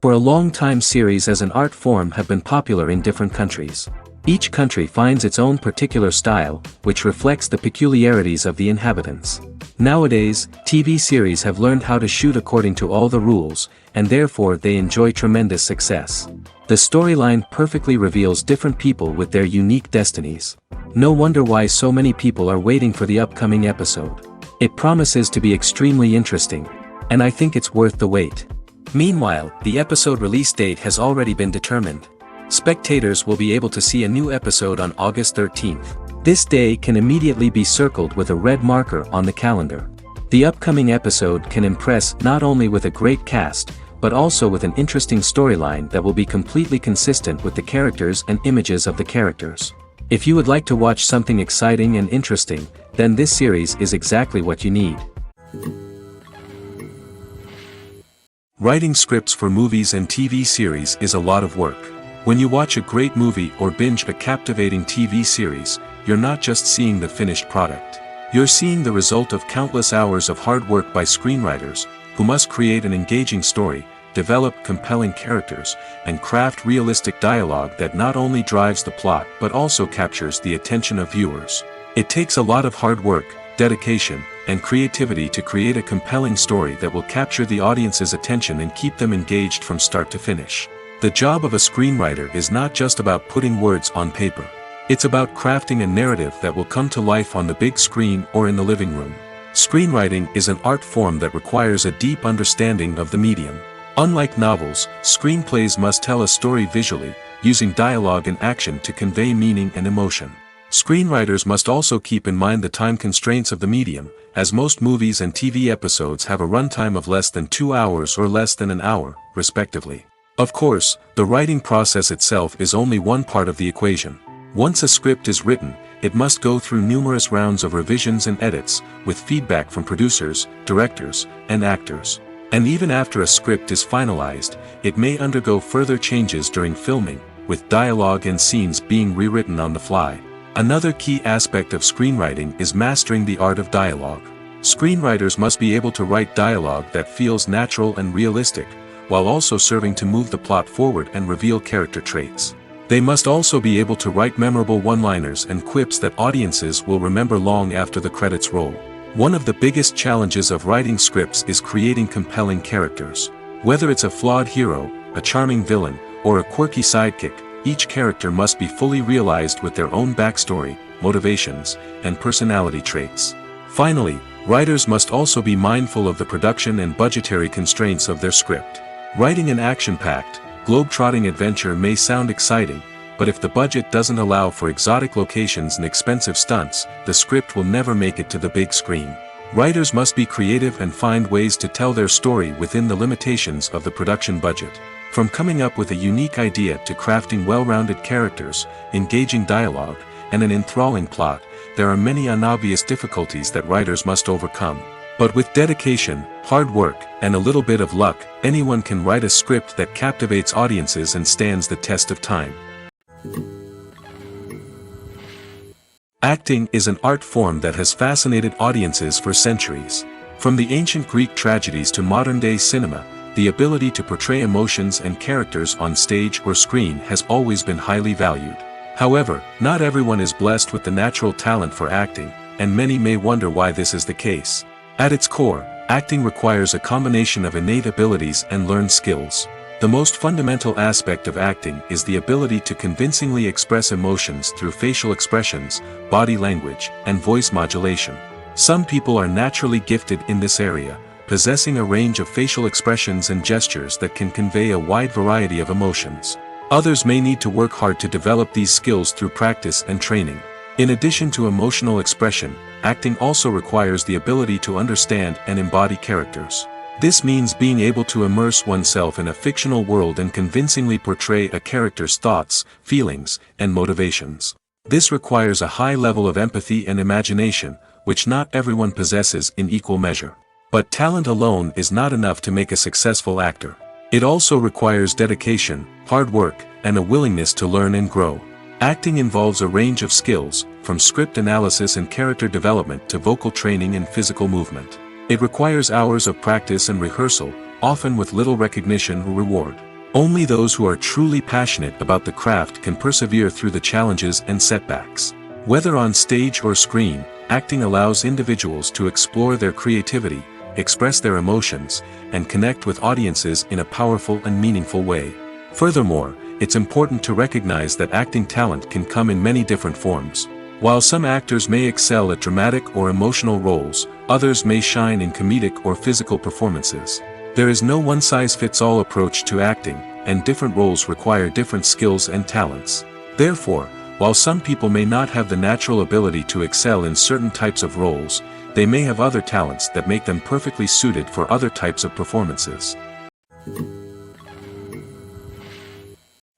For a long time, series as an art form have been popular in different countries. Each country finds its own particular style, which reflects the peculiarities of the inhabitants. Nowadays, TV series have learned how to shoot according to all the rules, and therefore they enjoy tremendous success. The storyline perfectly reveals different people with their unique destinies. No wonder why so many people are waiting for the upcoming episode. It promises to be extremely interesting, and I think it's worth the wait. Meanwhile, the episode release date has already been determined. Spectators will be able to see a new episode on August 13th. This day can immediately be circled with a red marker on the calendar. The upcoming episode can impress not only with a great cast, but also with an interesting storyline that will be completely consistent with the characters and images of the characters. If you would like to watch something exciting and interesting, then this series is exactly what you need. Writing scripts for movies and TV series is a lot of work. When you watch a great movie or binge a captivating TV series, you're not just seeing the finished product. You're seeing the result of countless hours of hard work by screenwriters, who must create an engaging story, develop compelling characters, and craft realistic dialogue that not only drives the plot but also captures the attention of viewers. It takes a lot of hard work, dedication, and creativity to create a compelling story that will capture the audience's attention and keep them engaged from start to finish. The job of a screenwriter is not just about putting words on paper. It's about crafting a narrative that will come to life on the big screen or in the living room. Screenwriting is an art form that requires a deep understanding of the medium. Unlike novels, screenplays must tell a story visually, using dialogue and action to convey meaning and emotion. Screenwriters must also keep in mind the time constraints of the medium, as most movies and TV episodes have a runtime of less than 2 hours or less than an hour, respectively. Of course, the writing process itself is only one part of the equation. Once a script is written, it must go through numerous rounds of revisions and edits, with feedback from producers, directors, and actors. And even after a script is finalized, it may undergo further changes during filming, with dialogue and scenes being rewritten on the fly. Another key aspect of screenwriting is mastering the art of dialogue. Screenwriters must be able to write dialogue that feels natural and realistic, while also serving to move the plot forward and reveal character traits. They must also be able to write memorable one-liners and quips that audiences will remember long after the credits roll. One of the biggest challenges of writing scripts is creating compelling characters. Whether it's a flawed hero, a charming villain, or a quirky sidekick, each character must be fully realized with their own backstory, motivations, and personality traits. Finally, writers must also be mindful of the production and budgetary constraints of their script. Writing an action-packed, globe-trotting adventure may sound exciting, but if the budget doesn't allow for exotic locations and expensive stunts, the script will never make it to the big screen. Writers must be creative and find ways to tell their story within the limitations of the production budget. From coming up with a unique idea to crafting well-rounded characters, engaging dialogue, and an enthralling plot, there are many unobvious difficulties that writers must overcome. But with dedication, hard work, and a little bit of luck, anyone can write a script that captivates audiences and stands the test of time. Acting is an art form that has fascinated audiences for centuries. From the ancient Greek tragedies to modern-day cinema, the ability to portray emotions and characters on stage or screen has always been highly valued. However, not everyone is blessed with the natural talent for acting, and many may wonder why this is the case. At its core, acting requires a combination of innate abilities and learned skills. The most fundamental aspect of acting is the ability to convincingly express emotions through facial expressions, body language, and voice modulation. Some people are naturally gifted in this area, possessing a range of facial expressions and gestures that can convey a wide variety of emotions. Others may need to work hard to develop these skills through practice and training. In addition to emotional expression, acting also requires the ability to understand and embody characters. This means being able to immerse oneself in a fictional world and convincingly portray a character's thoughts, feelings, and motivations. This requires a high level of empathy and imagination, which not everyone possesses in equal measure. But talent alone is not enough to make a successful actor. It also requires dedication, hard work, and a willingness to learn and grow. Acting involves a range of skills, from script analysis and character development to vocal training and physical movement. It requires hours of practice and rehearsal, often with little recognition or reward. Only those who are truly passionate about the craft can persevere through the challenges and setbacks. Whether on stage or screen, acting allows individuals to explore their creativity, express their emotions, and connect with audiences in a powerful and meaningful way. Furthermore, it's important to recognize that acting talent can come in many different forms. While some actors may excel at dramatic or emotional roles, others may shine in comedic or physical performances. There is no one-size-fits-all approach to acting, and different roles require different skills and talents. Therefore, while some people may not have the natural ability to excel in certain types of roles, they may have other talents that make them perfectly suited for other types of performances.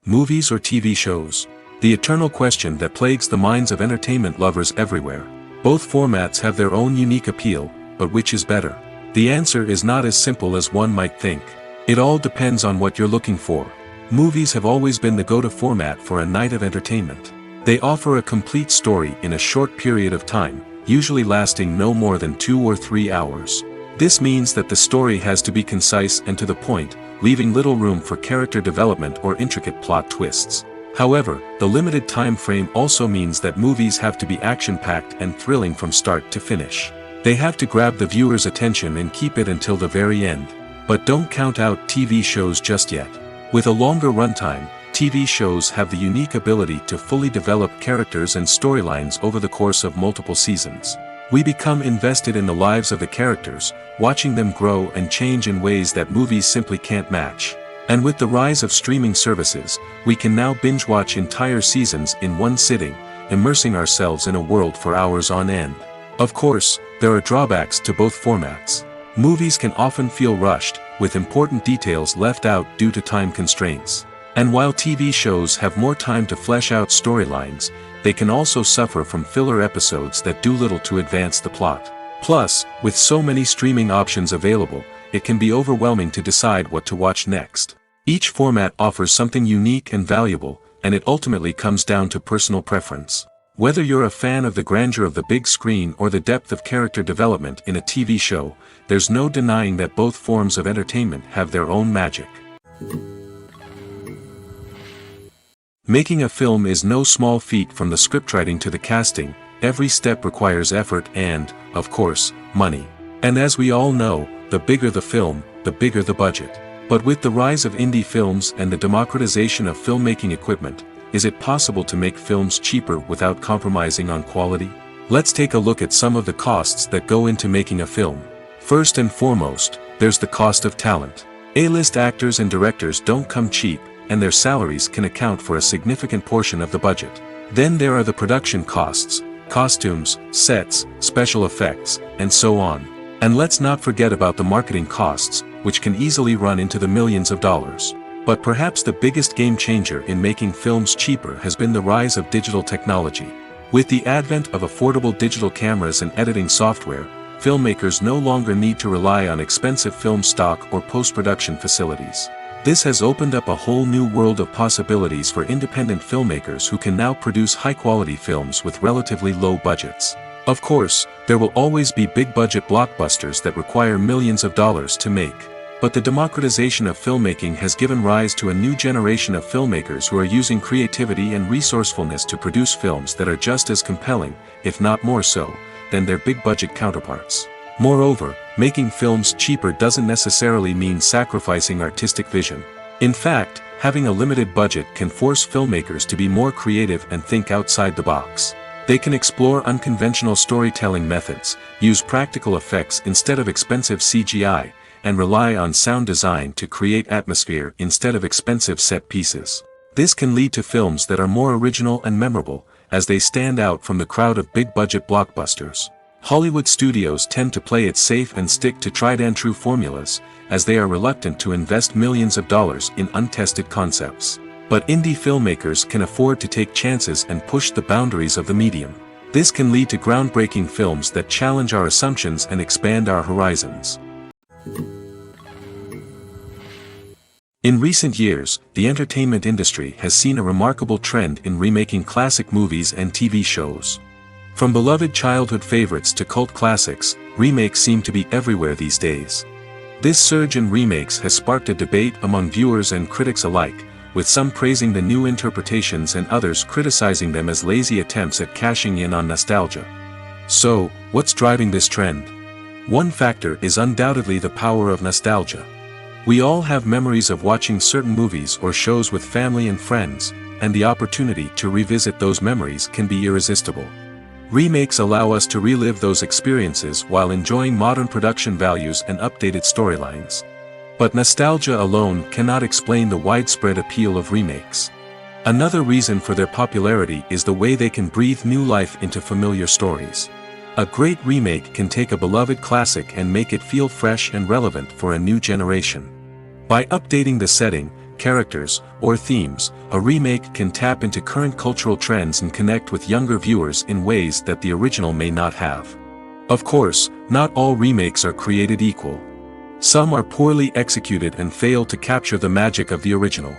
Movies or TV shows? The eternal question that plagues the minds of entertainment lovers everywhere. Both formats have their own unique appeal, but which is better? The answer is not as simple as one might think. It all depends on what you're looking for. Movies have always been the go-to format for a night of entertainment. They offer a complete story in a short period of time, usually lasting no more than 2 or 3 hours. This means that the story has to be concise and to the point, leaving little room for character development or intricate plot twists. However, the limited time frame also means that movies have to be action-packed and thrilling from start to finish. They have to grab the viewer's attention and keep it until the very end. But don't count out TV shows just yet. With a longer runtime, TV shows have the unique ability to fully develop characters and storylines over the course of multiple seasons. We become invested in the lives of the characters, watching them grow and change in ways that movies simply can't match. And with the rise of streaming services, we can now binge-watch entire seasons in one sitting, immersing ourselves in a world for hours on end. Of course, there are drawbacks to both formats. Movies can often feel rushed, with important details left out due to time constraints. And while TV shows have more time to flesh out storylines, they can also suffer from filler episodes that do little to advance the plot. Plus, with so many streaming options available, it can be overwhelming to decide what to watch next. Each format offers something unique and valuable, and it ultimately comes down to personal preference. Whether you're a fan of the grandeur of the big screen or the depth of character development in a TV show, there's no denying that both forms of entertainment have their own magic. Making a film is no small feat. From the scriptwriting to the casting, every step requires effort and, of course, money. And as we all know, the bigger the film, the bigger the budget. But with the rise of indie films and the democratization of filmmaking equipment, is it possible to make films cheaper without compromising on quality? Let's take a look at some of the costs that go into making a film. First and foremost, there's the cost of talent. A-list actors and directors don't come cheap, and their salaries can account for a significant portion of the budget. Then there are the production costs, costumes, sets, special effects, and so on. And let's not forget about the marketing costs, which can easily run into the millions of dollars. But perhaps the biggest game changer in making films cheaper has been the rise of digital technology. With the advent of affordable digital cameras and editing software, filmmakers no longer need to rely on expensive film stock or post-production facilities. This has opened up a whole new world of possibilities for independent filmmakers who can now produce high-quality films with relatively low budgets. Of course, there will always be big-budget blockbusters that require millions of dollars to make. But the democratization of filmmaking has given rise to a new generation of filmmakers who are using creativity and resourcefulness to produce films that are just as compelling, if not more so, than their big-budget counterparts. Moreover, making films cheaper doesn't necessarily mean sacrificing artistic vision. In fact, having a limited budget can force filmmakers to be more creative and think outside the box. They can explore unconventional storytelling methods, use practical effects instead of expensive CGI, and rely on sound design to create atmosphere instead of expensive set pieces. This can lead to films that are more original and memorable, as they stand out from the crowd of big-budget blockbusters. Hollywood studios tend to play it safe and stick to tried-and-true formulas, as they are reluctant to invest millions of dollars in untested concepts. But indie filmmakers can afford to take chances and push the boundaries of the medium. This can lead to groundbreaking films that challenge our assumptions and expand our horizons. In recent years, the entertainment industry has seen a remarkable trend in remaking classic movies and TV shows. From beloved childhood favorites to cult classics, remakes seem to be everywhere these days. This surge in remakes has sparked a debate among viewers and critics alike, with some praising the new interpretations and others criticizing them as lazy attempts at cashing in on nostalgia. So, what's driving this trend? One factor is undoubtedly the power of nostalgia. We all have memories of watching certain movies or shows with family and friends, and the opportunity to revisit those memories can be irresistible. Remakes allow us to relive those experiences while enjoying modern production values and updated storylines. But nostalgia alone cannot explain the widespread appeal of remakes. Another reason for their popularity is the way they can breathe new life into familiar stories. A great remake can take a beloved classic and make it feel fresh and relevant for a new generation. By updating the setting, characters, or themes, a remake can tap into current cultural trends and connect with younger viewers in ways that the original may not have. Of course, not all remakes are created equal. Some are poorly executed and fail to capture the magic of the original.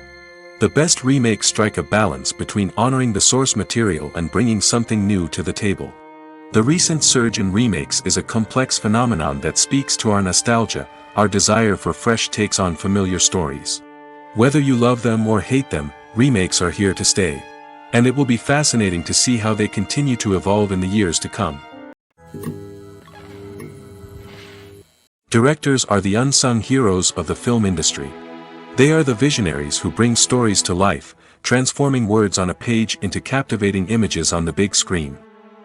The best remakes strike a balance between honoring the source material and bringing something new to the table. The recent surge in remakes is a complex phenomenon that speaks to our nostalgia, our desire for fresh takes on familiar stories. Whether you love them or hate them, remakes are here to stay. And it will be fascinating to see how they continue to evolve in the years to come. Directors are the unsung heroes of the film industry. They are the visionaries who bring stories to life, transforming words on a page into captivating images on the big screen.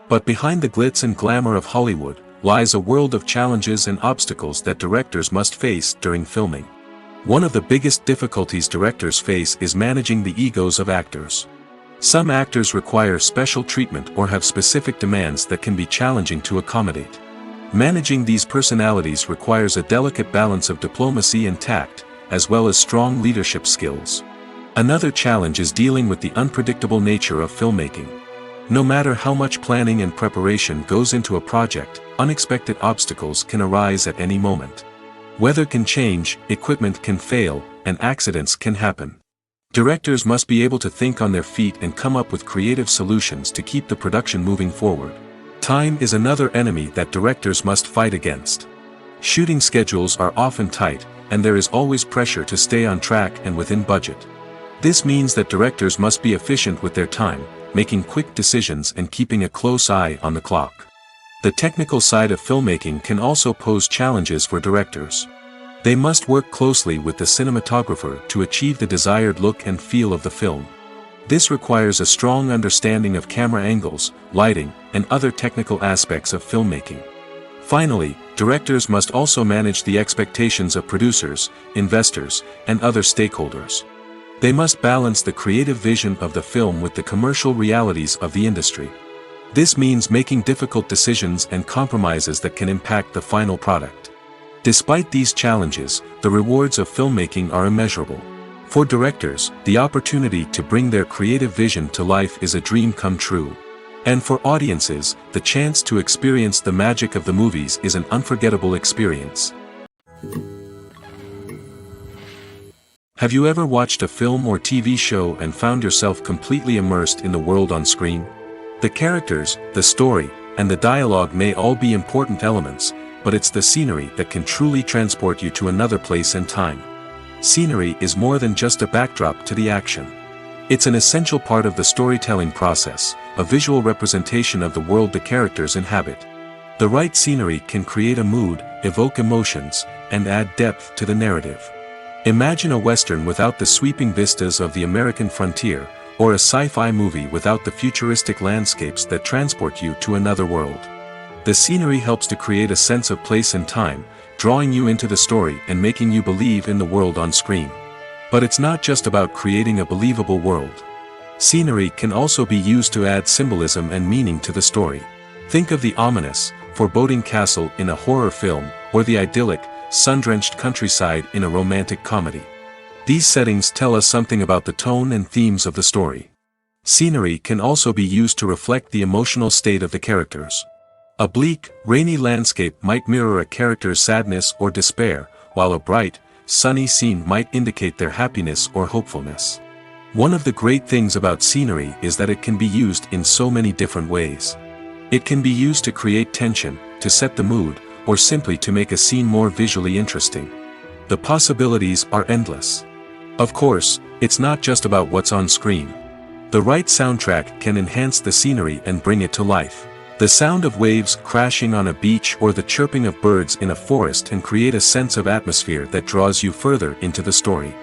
But behind the glitz and glamour of Hollywood, lies a world of challenges and obstacles that directors must face during filming. One of the biggest difficulties directors face is managing the egos of actors. Some actors require special treatment or have specific demands that can be challenging to accommodate. Managing these personalities requires a delicate balance of diplomacy and tact, as well as strong leadership skills. Another challenge is dealing with the unpredictable nature of filmmaking. No matter how much planning and preparation goes into a project, unexpected obstacles can arise at any moment. Weather can change, equipment can fail, and accidents can happen. Directors must be able to think on their feet and come up with creative solutions to keep the production moving forward. Time is another enemy that directors must fight against. Shooting schedules are often tight, and there is always pressure to stay on track and within budget. This means that directors must be efficient with their time, making quick decisions and keeping a close eye on the clock. The technical side of filmmaking can also pose challenges for directors. They must work closely with the cinematographer to achieve the desired look and feel of the film. This requires a strong understanding of camera angles, lighting, and other technical aspects of filmmaking. Finally, directors must also manage the expectations of producers, investors, and other stakeholders. They must balance the creative vision of the film with the commercial realities of the industry. This means making difficult decisions and compromises that can impact the final product. Despite these challenges, the rewards of filmmaking are immeasurable. For directors, the opportunity to bring their creative vision to life is a dream come true. And for audiences, the chance to experience the magic of the movies is an unforgettable experience. Have you ever watched a film or TV show and found yourself completely immersed in the world on screen? The characters, the story, and the dialogue may all be important elements, but it's the scenery that can truly transport you to another place and time. Scenery is more than just a backdrop to the action. It's an essential part of the storytelling process, a visual representation of the world the characters inhabit. The right scenery can create a mood, evoke emotions, and add depth to the narrative. Imagine a Western without the sweeping vistas of the American frontier, or a sci-fi movie without the futuristic landscapes that transport you to another world. The scenery helps to create a sense of place and time, drawing you into the story and making you believe in the world on screen. But it's not just about creating a believable world. Scenery can also be used to add symbolism and meaning to the story. Think of the ominous, foreboding castle in a horror film, or the idyllic, sun-drenched countryside in a romantic comedy. These settings tell us something about the tone and themes of the story. Scenery can also be used to reflect the emotional state of the characters. A bleak, rainy landscape might mirror a character's sadness or despair, while a bright, sunny scene might indicate their happiness or hopefulness. One of the great things about scenery is that it can be used in so many different ways. It can be used to create tension, to set the mood, or simply to make a scene more visually interesting. The possibilities are endless. Of course, it's not just about what's on screen. The right soundtrack can enhance the scenery and bring it to life. The sound of waves crashing on a beach or the chirping of birds in a forest can create a sense of atmosphere that draws you further into the story.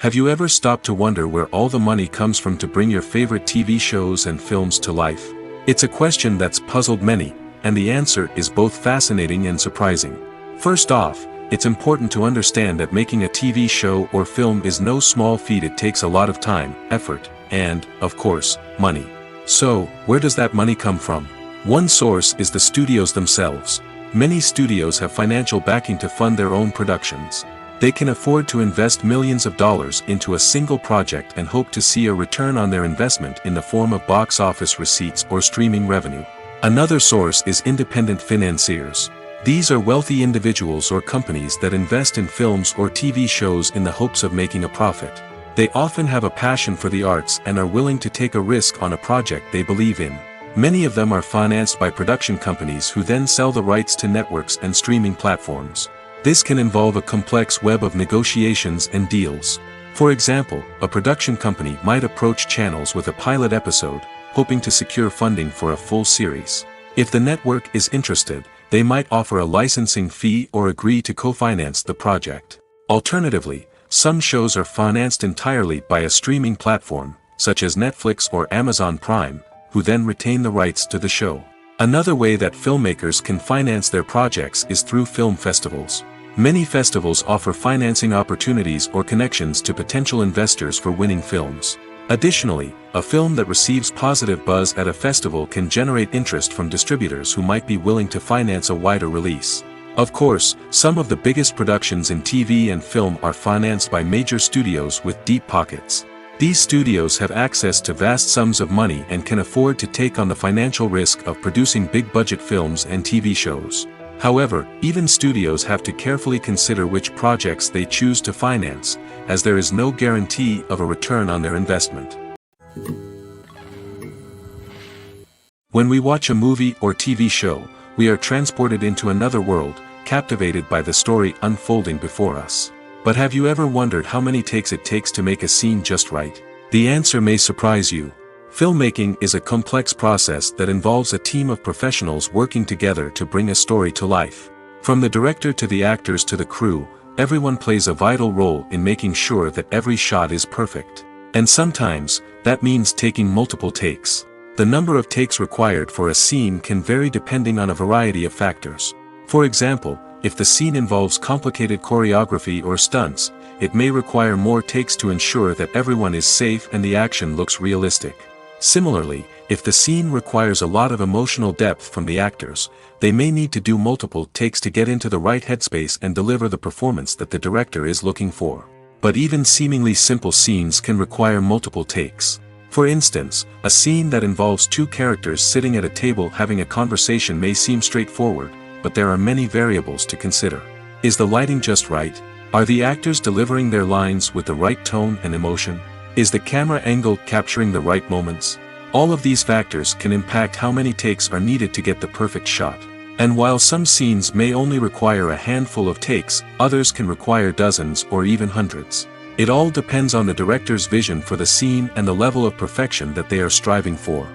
Have you ever stopped to wonder where all the money comes from to bring your favorite TV shows and films to life? It's a question that's puzzled many, and the answer is both fascinating and surprising. First off, it's important to understand that making a TV show or film is no small feat. It takes a lot of time, effort, and, of course, money. So, where does that money come from? One source is the studios themselves. Many studios have financial backing to fund their own productions. They can afford to invest millions of dollars into a single project and hope to see a return on their investment in the form of box office receipts or streaming revenue. Another source is independent financiers. These are wealthy individuals or companies that invest in films or TV shows in the hopes of making a profit. They often have a passion for the arts and are willing to take a risk on a project they believe in. Many of them are financed by production companies who then sell the rights to networks and streaming platforms. This can involve a complex web of negotiations and deals. For example, a production company might approach channels with a pilot episode, hoping to secure funding for a full series. If the network is interested, they might offer a licensing fee or agree to co-finance the project. Alternatively, some shows are financed entirely by a streaming platform, such as Netflix or Amazon Prime, who then retain the rights to the show. Another way that filmmakers can finance their projects is through film festivals. Many festivals offer financing opportunities or connections to potential investors for winning films. Additionally, a film that receives positive buzz at a festival can generate interest from distributors who might be willing to finance a wider release. Of course, some of the biggest productions in TV and film are financed by major studios with deep pockets. These studios have access to vast sums of money and can afford to take on the financial risk of producing big-budget films and TV shows. However, even studios have to carefully consider which projects they choose to finance, as there is no guarantee of a return on their investment. When we watch a movie or TV show, we are transported into another world, captivated by the story unfolding before us. But have you ever wondered how many takes it takes to make a scene just right? The answer may surprise you. Filmmaking is a complex process that involves a team of professionals working together to bring a story to life. From the director to the actors to the crew, everyone plays a vital role in making sure that every shot is perfect. And sometimes, that means taking multiple takes. The number of takes required for a scene can vary depending on a variety of factors. For example, if the scene involves complicated choreography or stunts, it may require more takes to ensure that everyone is safe and the action looks realistic. Similarly, if the scene requires a lot of emotional depth from the actors, they may need to do multiple takes to get into the right headspace and deliver the performance that the director is looking for. But even seemingly simple scenes can require multiple takes. For instance, a scene that involves two characters sitting at a table having a conversation may seem straightforward, but there are many variables to consider. Is the lighting just right? Are the actors delivering their lines with the right tone and emotion? Is the camera angle capturing the right moments? All of these factors can impact how many takes are needed to get the perfect shot. And while some scenes may only require a handful of takes, others can require dozens or even hundreds. It all depends on the director's vision for the scene and the level of perfection that they are striving for.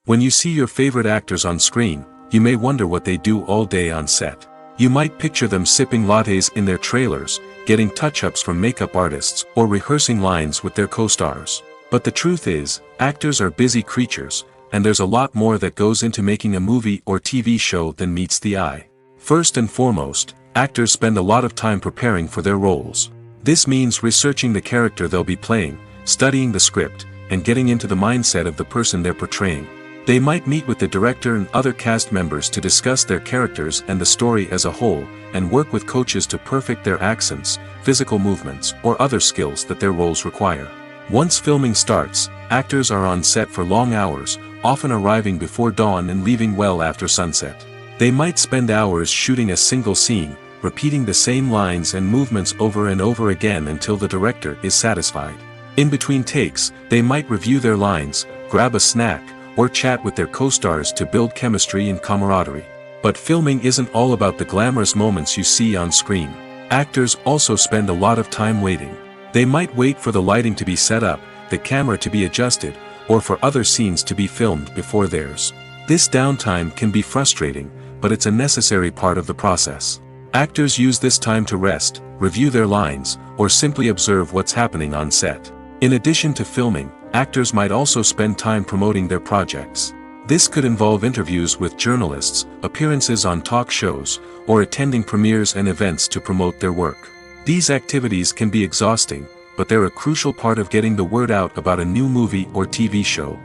When you see your favorite actors on screen, you may wonder what they do all day on set. You might picture them sipping lattes in their trailers, getting touch-ups from makeup artists, or rehearsing lines with their co-stars. But the truth is, actors are busy creatures, and there's a lot more that goes into making a movie or TV show than meets the eye. First and foremost, actors spend a lot of time preparing for their roles. This means researching the character they'll be playing, studying the script, and getting into the mindset of the person they're portraying. They might meet with the director and other cast members to discuss their characters and the story as a whole, and work with coaches to perfect their accents, physical movements, or other skills that their roles require. Once filming starts, actors are on set for long hours, often arriving before dawn and leaving well after sunset. They might spend hours shooting a single scene, repeating the same lines and movements over and over again until the director is satisfied. In between takes, they might review their lines, grab a snack, or chat with their co-stars to build chemistry and camaraderie. But filming isn't all about the glamorous moments you see on screen. Actors also spend a lot of time waiting. They might wait for the lighting to be set up, the camera to be adjusted, or for other scenes to be filmed before theirs. This downtime can be frustrating, but it's a necessary part of the process. Actors use this time to rest, review their lines, or simply observe what's happening on set. In addition to filming, actors might also spend time promoting their projects. This could involve interviews with journalists, appearances on talk shows, or attending premieres and events to promote their work. These activities can be exhausting, but they're a crucial part of getting the word out about a new movie or TV show.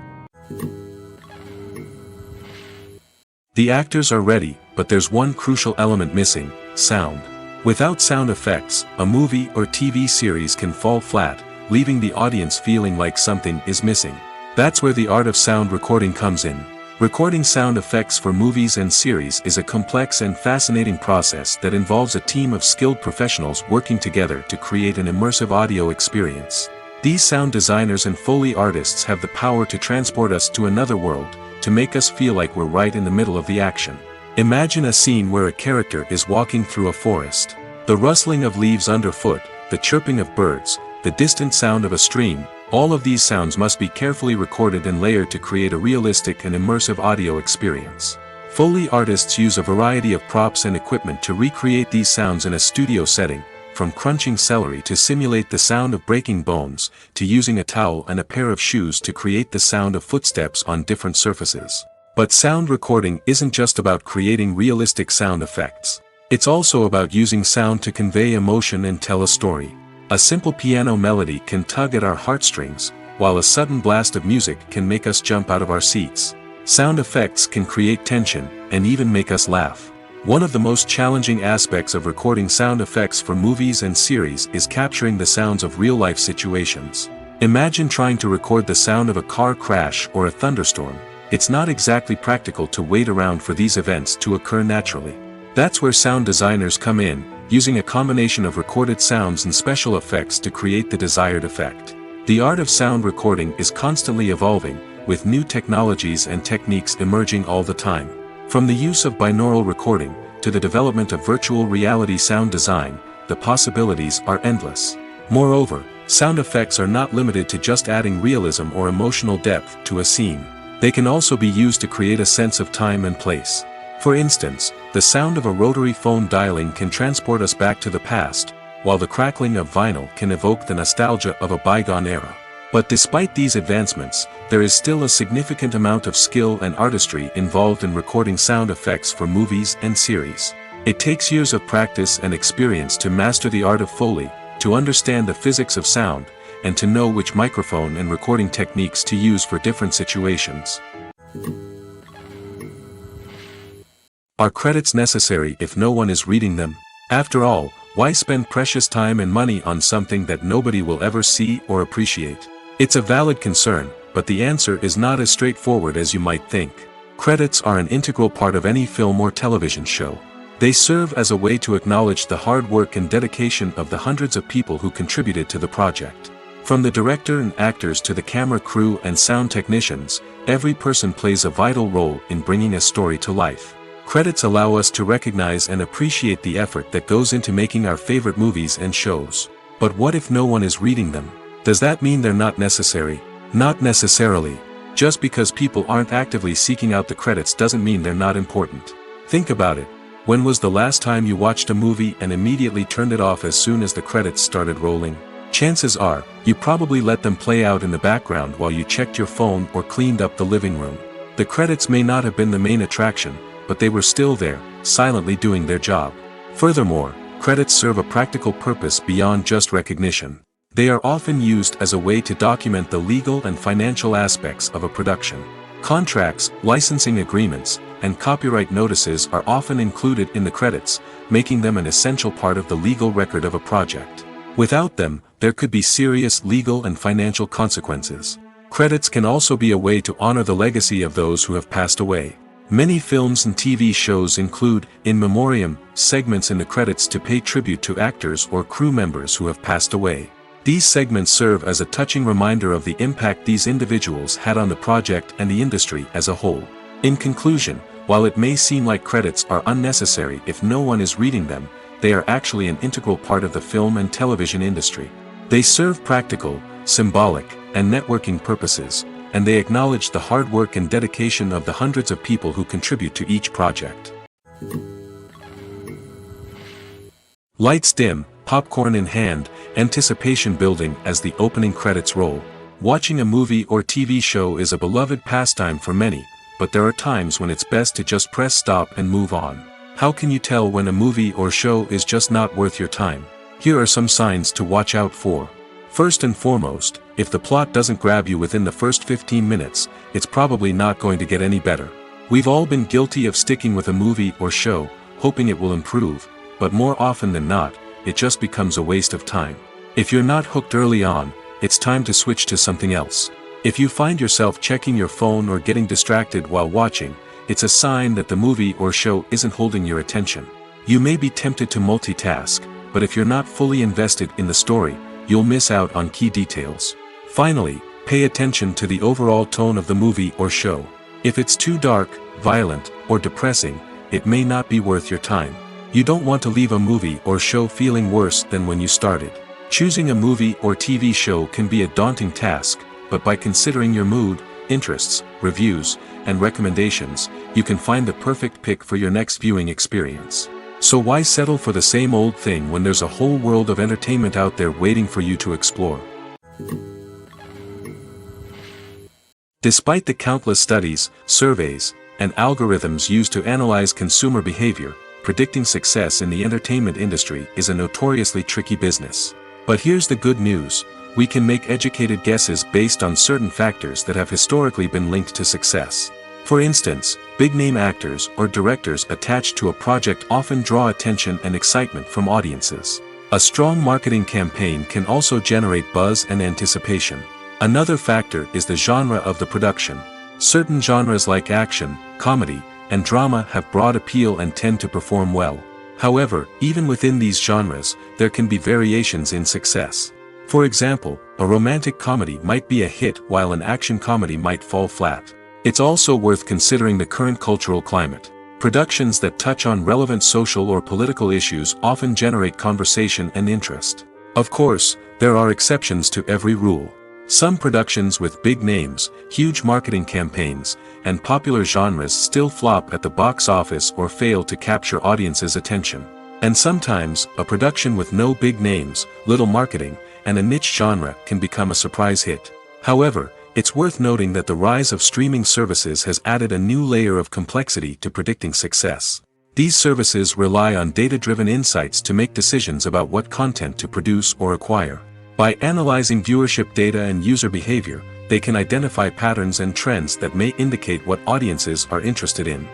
The actors are ready, but there's one crucial element missing: sound. Without sound effects, a movie or TV series can fall flat, leaving the audience feeling like something is missing. That's where the art of sound recording comes in. Recording sound effects for movies and series is a complex and fascinating process that involves a team of skilled professionals working together to create an immersive audio experience. These sound designers and Foley artists have the power to transport us to another world, to make us feel like we're right in the middle of the action. Imagine a scene where a character is walking through a forest. The rustling of leaves underfoot, the chirping of birds, the distant sound of a stream, all of these sounds must be carefully recorded and layered to create a realistic and immersive audio experience. Foley artists use a variety of props and equipment to recreate these sounds in a studio setting, from crunching celery to simulate the sound of breaking bones, to using a towel and a pair of shoes to create the sound of footsteps on different surfaces. But sound recording isn't just about creating realistic sound effects. It's also about using sound to convey emotion and tell a story. A simple piano melody can tug at our heartstrings, while a sudden blast of music can make us jump out of our seats. Sound effects can create tension, and even make us laugh. One of the most challenging aspects of recording sound effects for movies and series is capturing the sounds of real-life situations. Imagine trying to record the sound of a car crash or a thunderstorm. It's not exactly practical to wait around for these events to occur naturally. That's where sound designers come in, using a combination of recorded sounds and special effects to create the desired effect. The art of sound recording is constantly evolving, with new technologies and techniques emerging all the time. From the use of binaural recording, to the development of virtual reality sound design, the possibilities are endless. Moreover, sound effects are not limited to just adding realism or emotional depth to a scene. They can also be used to create a sense of time and place. For instance, the sound of a rotary phone dialing can transport us back to the past, while the crackling of vinyl can evoke the nostalgia of a bygone era. But despite these advancements, there is still a significant amount of skill and artistry involved in recording sound effects for movies and series. It takes years of practice and experience to master the art of Foley, to understand the physics of sound, and to know which microphone and recording techniques to use for different situations. Are credits necessary if no one is reading them? After all, why spend precious time and money on something that nobody will ever see or appreciate? It's a valid concern, but the answer is not as straightforward as you might think. Credits are an integral part of any film or television show. They serve as a way to acknowledge the hard work and dedication of the hundreds of people who contributed to the project. From the director and actors to the camera crew and sound technicians, every person plays a vital role in bringing a story to life. Credits allow us to recognize and appreciate the effort that goes into making our favorite movies and shows. But what if no one is reading them? Does that mean they're not necessary? Not necessarily. Just because people aren't actively seeking out the credits doesn't mean they're not important. Think about it. When was the last time you watched a movie and immediately turned it off as soon as the credits started rolling? Chances are, you probably let them play out in the background while you checked your phone or cleaned up the living room. The credits may not have been the main attraction, but they were still there, silently doing their job. Furthermore, credits serve a practical purpose beyond just recognition. They are often used as a way to document the legal and financial aspects of a production. Contracts, licensing agreements, and copyright notices are often included in the credits, making them an essential part of the legal record of a project. Without them, there could be serious legal and financial consequences. Credits can also be a way to honor the legacy of those who have passed away. Many films and TV shows include, in memoriam, segments in the credits to pay tribute to actors or crew members who have passed away. These segments serve as a touching reminder of the impact these individuals had on the project and the industry as a whole. In conclusion, while it may seem like credits are unnecessary if no one is reading them, they are actually an integral part of the film and television industry. They serve practical, symbolic, and networking purposes, and they acknowledge the hard work and dedication of the hundreds of people who contribute to each project. Lights dim, popcorn in hand, anticipation building as the opening credits roll. Watching a movie or TV show is a beloved pastime for many, but there are times when it's best to just press stop and move on. How can you tell when a movie or show is just not worth your time? Here are some signs to watch out for. First and foremost, if the plot doesn't grab you within the first 15 minutes, it's probably not going to get any better. We've all been guilty of sticking with a movie or show, hoping it will improve, but more often than not, it just becomes a waste of time. If you're not hooked early on, it's time to switch to something else. If you find yourself checking your phone or getting distracted while watching, it's a sign that the movie or show isn't holding your attention. You may be tempted to multitask, but if you're not fully invested in the story, you'll miss out on key details. Finally, pay attention to the overall tone of the movie or show. If it's too dark, violent, or depressing, it may not be worth your time. You don't want to leave a movie or show feeling worse than when you started. Choosing a movie or TV show can be a daunting task, but by considering your mood, interests, reviews, and recommendations, you can find the perfect pick for your next viewing experience. So why settle for the same old thing when there's a whole world of entertainment out there waiting for you to explore? Despite the countless studies, surveys, and algorithms used to analyze consumer behavior, predicting success in the entertainment industry is a notoriously tricky business. But here's the good news: we can make educated guesses based on certain factors that have historically been linked to success. For instance, big-name actors or directors attached to a project often draw attention and excitement from audiences. A strong marketing campaign can also generate buzz and anticipation. Another factor is the genre of the production. Certain genres like action, comedy, and drama have broad appeal and tend to perform well. However, even within these genres, there can be variations in success. For example, a romantic comedy might be a hit while an action comedy might fall flat. It's also worth considering the current cultural climate. Productions that touch on relevant social or political issues often generate conversation and interest. Of course, there are exceptions to every rule. Some productions with big names, huge marketing campaigns, and popular genres still flop at the box office or fail to capture audiences' attention. And sometimes, a production with no big names, little marketing, and a niche genre can become a surprise hit. However, it's worth noting that the rise of streaming services has added a new layer of complexity to predicting success. These services rely on data-driven insights to make decisions about what content to produce or acquire. By analyzing viewership data and user behavior, they can identify patterns and trends that may indicate what audiences are interested in.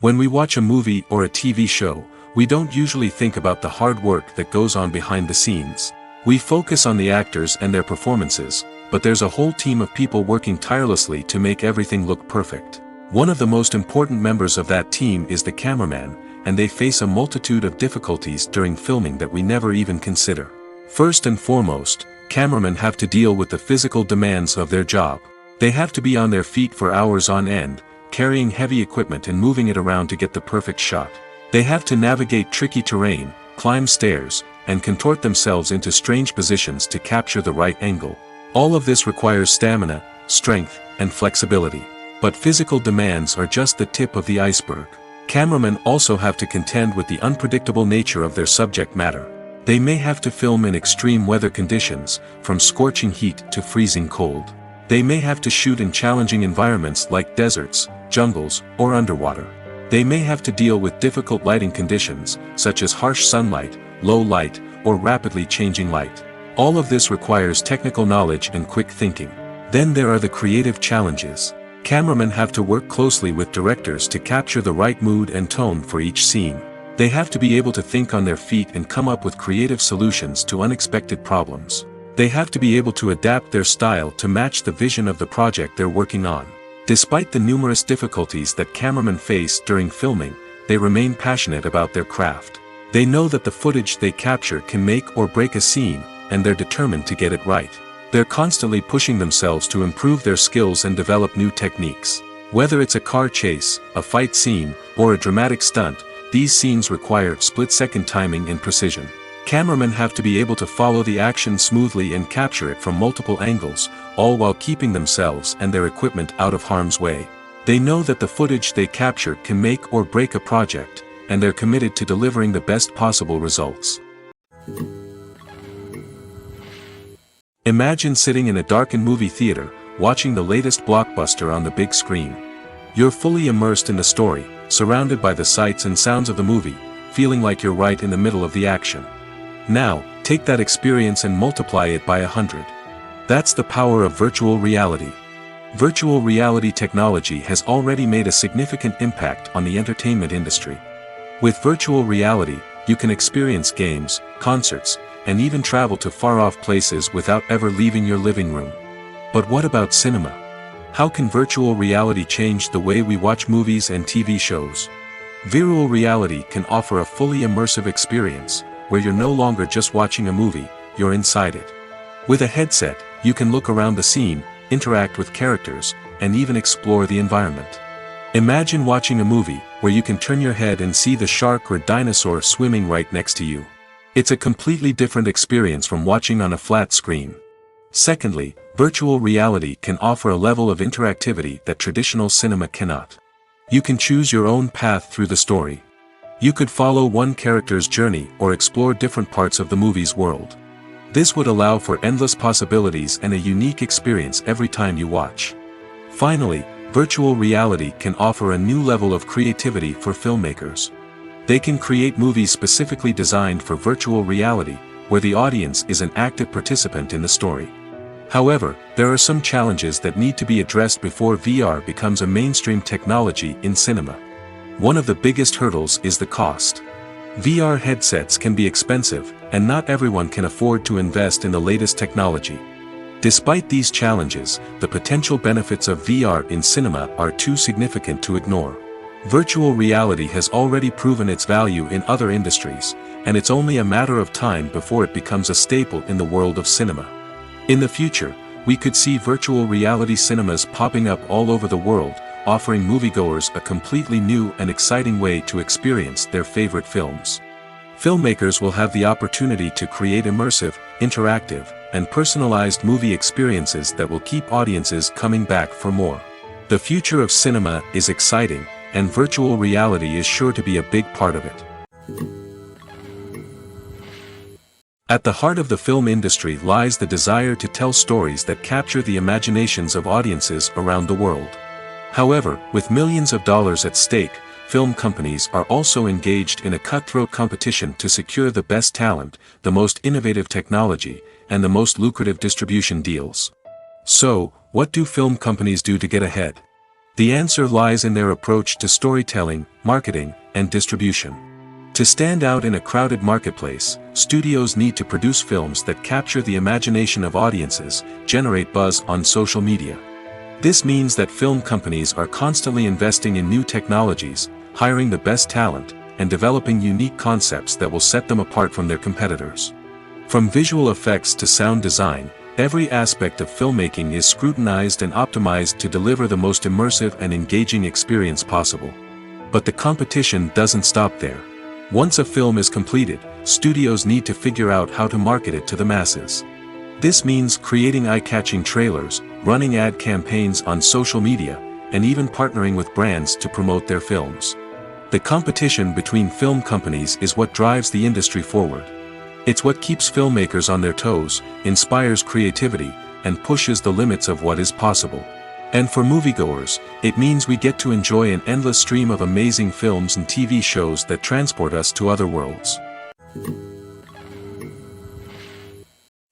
When we watch a movie or a TV show, we don't usually think about the hard work that goes on behind the scenes. We focus on the actors and their performances, but there's a whole team of people working tirelessly to make everything look perfect. One of the most important members of that team is the cameraman, and they face a multitude of difficulties during filming that we never even consider. First and foremost, cameramen have to deal with the physical demands of their job. They have to be on their feet for hours on end, carrying heavy equipment and moving it around to get the perfect shot. They have to navigate tricky terrain, climb stairs, and contort themselves into strange positions to capture the right angle. All of this requires stamina, strength, and flexibility. But physical demands are just the tip of the iceberg. Cameramen also have to contend with the unpredictable nature of their subject matter. They may have to film in extreme weather conditions, from scorching heat to freezing cold. They may have to shoot in challenging environments like deserts, jungles, or underwater. They may have to deal with difficult lighting conditions, such as harsh sunlight, low light, or rapidly changing light. All of this requires technical knowledge and quick thinking. Then there are the creative challenges. Cameramen have to work closely with directors to capture the right mood and tone for each scene. They have to be able to think on their feet and come up with creative solutions to unexpected problems. They have to be able to adapt their style to match the vision of the project they're working on. Despite the numerous difficulties that cameramen face during filming, they remain passionate about their craft. They know that the footage they capture can make or break a scene, and they're determined to get it right. They're constantly pushing themselves to improve their skills and develop new techniques. Whether it's a car chase, a fight scene, or a dramatic stunt, these scenes require split-second timing and precision. Cameramen have to be able to follow the action smoothly and capture it from multiple angles, all while keeping themselves and their equipment out of harm's way. They know that the footage they capture can make or break a project, and they're committed to delivering the best possible results. Imagine sitting in a darkened movie theater, watching the latest blockbuster on the big screen. You're fully immersed in the story, surrounded by the sights and sounds of the movie, feeling like you're right in the middle of the action. Now, take that experience and multiply it by 100. That's the power of virtual reality. Virtual reality technology has already made a significant impact on the entertainment industry. With virtual reality, you can experience games, concerts, and even travel to far-off places without ever leaving your living room. But what about cinema? How can virtual reality change the way we watch movies and TV shows? Virtual reality can offer a fully immersive experience, where you're no longer just watching a movie, you're inside it. With a headset, you can look around the scene, interact with characters, and even explore the environment. Imagine watching a movie, where you can turn your head and see the shark or dinosaur swimming right next to you. It's a completely different experience from watching on a flat screen. Secondly, virtual reality can offer a level of interactivity that traditional cinema cannot. You can choose your own path through the story. You could follow one character's journey or explore different parts of the movie's world. This would allow for endless possibilities and a unique experience every time you watch. Finally, virtual reality can offer a new level of creativity for filmmakers. They can create movies specifically designed for virtual reality, where the audience is an active participant in the story. However, there are some challenges that need to be addressed before VR becomes a mainstream technology in cinema. One of the biggest hurdles is the cost. VR headsets can be expensive, and not everyone can afford to invest in the latest technology. Despite these challenges, the potential benefits of VR in cinema are too significant to ignore. Virtual reality has already proven its value in other industries, and it's only a matter of time before it becomes a staple in the world of cinema. In the future, we could see virtual reality cinemas popping up all over the world, offering moviegoers a completely new and exciting way to experience their favorite films. Filmmakers will have the opportunity to create immersive, interactive, and personalized movie experiences that will keep audiences coming back for more. The future of cinema is exciting, and virtual reality is sure to be a big part of it. At the heart of the film industry lies the desire to tell stories that capture the imaginations of audiences around the world. However, with millions of dollars at stake, film companies are also engaged in a cutthroat competition to secure the best talent, the most innovative technology, and the most lucrative distribution deals. So, what do film companies do to get ahead? The answer lies in their approach to storytelling, marketing, and distribution. To stand out in a crowded marketplace, studios need to produce films that capture the imagination of audiences, generate buzz on social media. This means that film companies are constantly investing in new technologies, hiring the best talent, and developing unique concepts that will set them apart from their competitors. From visual effects to sound design, every aspect of filmmaking is scrutinized and optimized to deliver the most immersive and engaging experience possible. But the competition doesn't stop there. Once a film is completed, studios need to figure out how to market it to the masses. This means creating eye-catching trailers, running ad campaigns on social media, and even partnering with brands to promote their films. The competition between film companies is what drives the industry forward. It's what keeps filmmakers on their toes, inspires creativity, and pushes the limits of what is possible. And for moviegoers, it means we get to enjoy an endless stream of amazing films and TV shows that transport us to other worlds.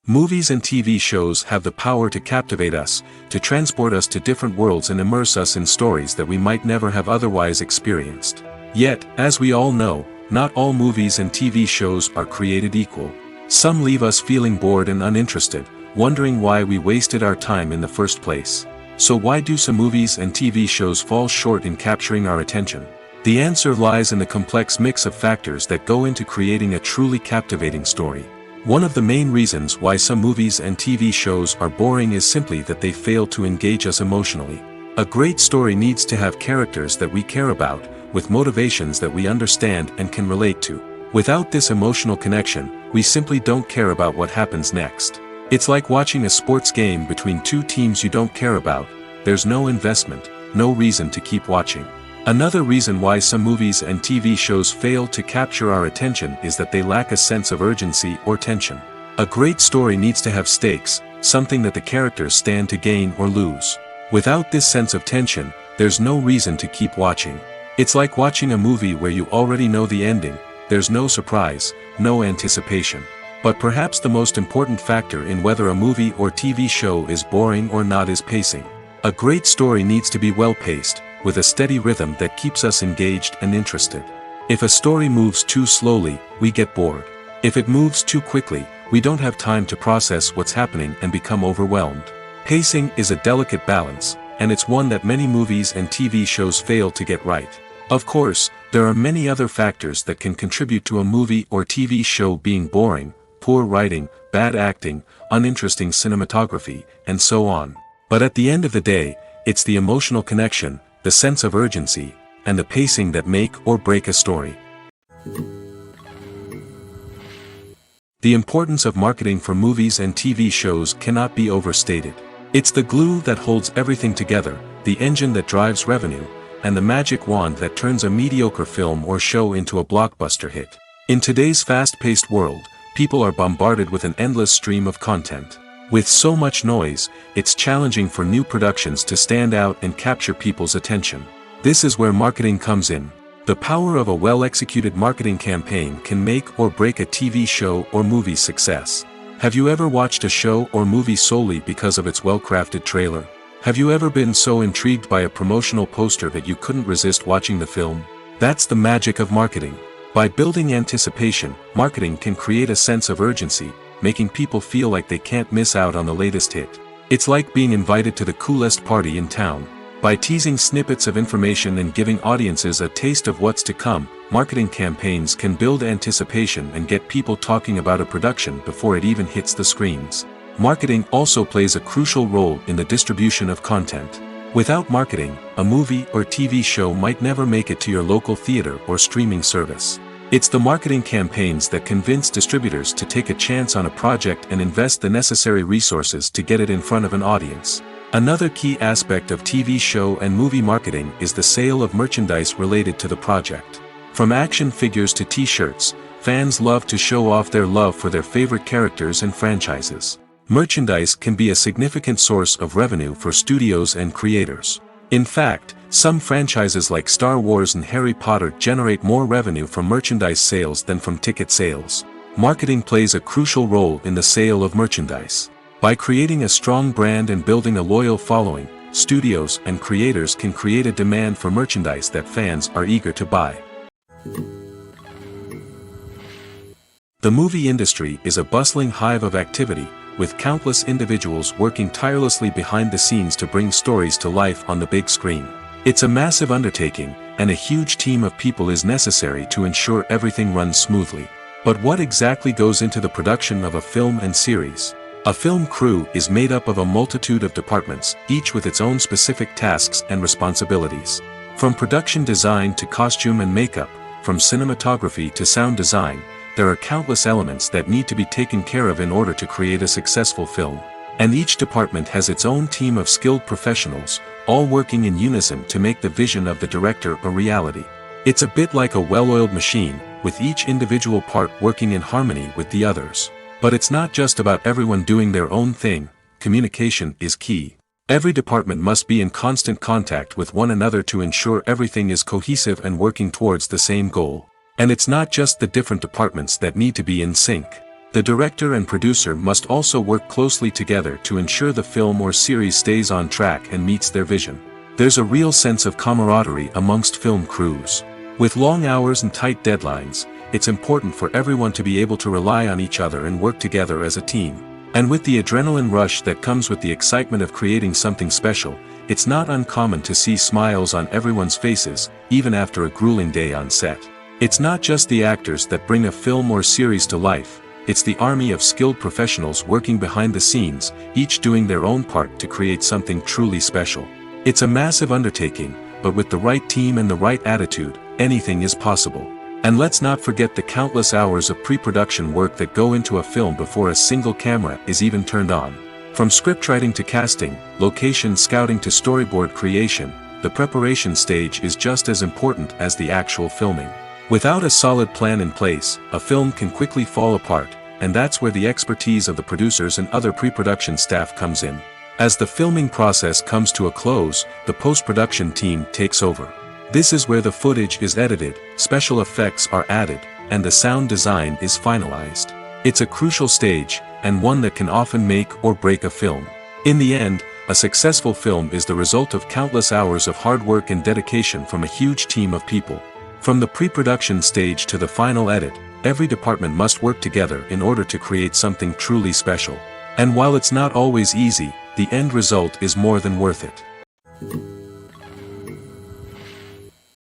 Movies and TV shows have the power to captivate us, to transport us to different worlds and immerse us in stories that we might never have otherwise experienced. Yet, as we all know, not all movies and TV shows are created equal. Some leave us feeling bored and uninterested, wondering why we wasted our time in the first place. So why do some movies and TV shows fall short in capturing our attention? The answer lies in the complex mix of factors that go into creating a truly captivating story. One of the main reasons why some movies and TV shows are boring is simply that they fail to engage us emotionally. A great story needs to have characters that we care about, with motivations that we understand and can relate to. Without this emotional connection, we simply don't care about what happens next. It's like watching a sports game between two teams you don't care about. There's no investment, no reason to keep watching. Another reason why some movies and TV shows fail to capture our attention is that they lack a sense of urgency or tension. A great story needs to have stakes, something that the characters stand to gain or lose. Without this sense of tension, there's no reason to keep watching. It's like watching a movie where you already know the ending. There's no surprise, no anticipation. But perhaps the most important factor in whether a movie or TV show is boring or not is pacing. A great story needs to be well-paced, with a steady rhythm that keeps us engaged and interested. If a story moves too slowly, we get bored. If it moves too quickly, we don't have time to process what's happening and become overwhelmed. Pacing is a delicate balance, and it's one that many movies and TV shows fail to get right. Of course, there are many other factors that can contribute to a movie or TV show being boring: poor writing, bad acting, uninteresting cinematography, and so on. But at the end of the day, it's the emotional connection, the sense of urgency, and the pacing that make or break a story. The importance of marketing for movies and TV shows cannot be overstated. It's the glue that holds everything together, the engine that drives revenue, and the magic wand that turns a mediocre film or show into a blockbuster hit. In today's fast-paced world, people are bombarded with an endless stream of content. With so much noise, it's challenging for new productions to stand out and capture people's attention. This is where marketing comes in. The power of a well-executed marketing campaign can make or break a TV show or movie's success. Have you ever watched a show or movie solely because of its well-crafted trailer? Have you ever been so intrigued by a promotional poster that you couldn't resist watching the film? That's the magic of marketing. By building anticipation, marketing can create a sense of urgency, making people feel like they can't miss out on the latest hit. It's like being invited to the coolest party in town. By teasing snippets of information and giving audiences a taste of what's to come, marketing campaigns can build anticipation and get people talking about a production before it even hits the screens. Marketing also plays a crucial role in the distribution of content. Without marketing, a movie or TV show might never make it to your local theater or streaming service. It's the marketing campaigns that convince distributors to take a chance on a project and invest the necessary resources to get it in front of an audience. Another key aspect of TV show and movie marketing is the sale of merchandise related to the project. From action figures to t-shirts, fans love to show off their love for their favorite characters and franchises. Merchandise can be a significant source of revenue for studios and creators. In fact, some franchises like Star Wars and Harry Potter generate more revenue from merchandise sales than from ticket sales. Marketing plays a crucial role in the sale of merchandise. By creating a strong brand and building a loyal following, studios and creators can create a demand for merchandise that fans are eager to buy. The movie industry is a bustling hive of activity, with countless individuals working tirelessly behind the scenes to bring stories to life on the big screen. It's a massive undertaking, and a huge team of people is necessary to ensure everything runs smoothly. But what exactly goes into the production of a film and series? A film crew is made up of a multitude of departments, each with its own specific tasks and responsibilities. From production design to costume and makeup, from cinematography to sound design, there are countless elements that need to be taken care of in order to create a successful film. And each department has its own team of skilled professionals, all working in unison to make the vision of the director a reality. It's a bit like a well-oiled machine, with each individual part working in harmony with the others. But it's not just about everyone doing their own thing. Communication is key. Every department must be in constant contact with one another to ensure everything is cohesive and working towards the same goal. And it's not just the different departments that need to be in sync. The director and producer must also work closely together to ensure the film or series stays on track and meets their vision. There's a real sense of camaraderie amongst film crews. With long hours and tight deadlines, it's important for everyone to be able to rely on each other and work together as a team. And with the adrenaline rush that comes with the excitement of creating something special, it's not uncommon to see smiles on everyone's faces, even after a grueling day on set. It's not just the actors that bring a film or series to life, it's the army of skilled professionals working behind the scenes, each doing their own part to create something truly special. It's a massive undertaking, but with the right team and the right attitude, anything is possible. And let's not forget the countless hours of pre-production work that go into a film before a single camera is even turned on. From scriptwriting to casting, location scouting to storyboard creation, the preparation stage is just as important as the actual filming. Without a solid plan in place, a film can quickly fall apart, and that's where the expertise of the producers and other pre-production staff comes in. As the filming process comes to a close, the post-production team takes over. This is where the footage is edited, special effects are added, and the sound design is finalized. It's a crucial stage, and one that can often make or break a film. In the end, a successful film is the result of countless hours of hard work and dedication from a huge team of people. From the pre-production stage to the final edit, every department must work together in order to create something truly special. And while it's not always easy, the end result is more than worth it.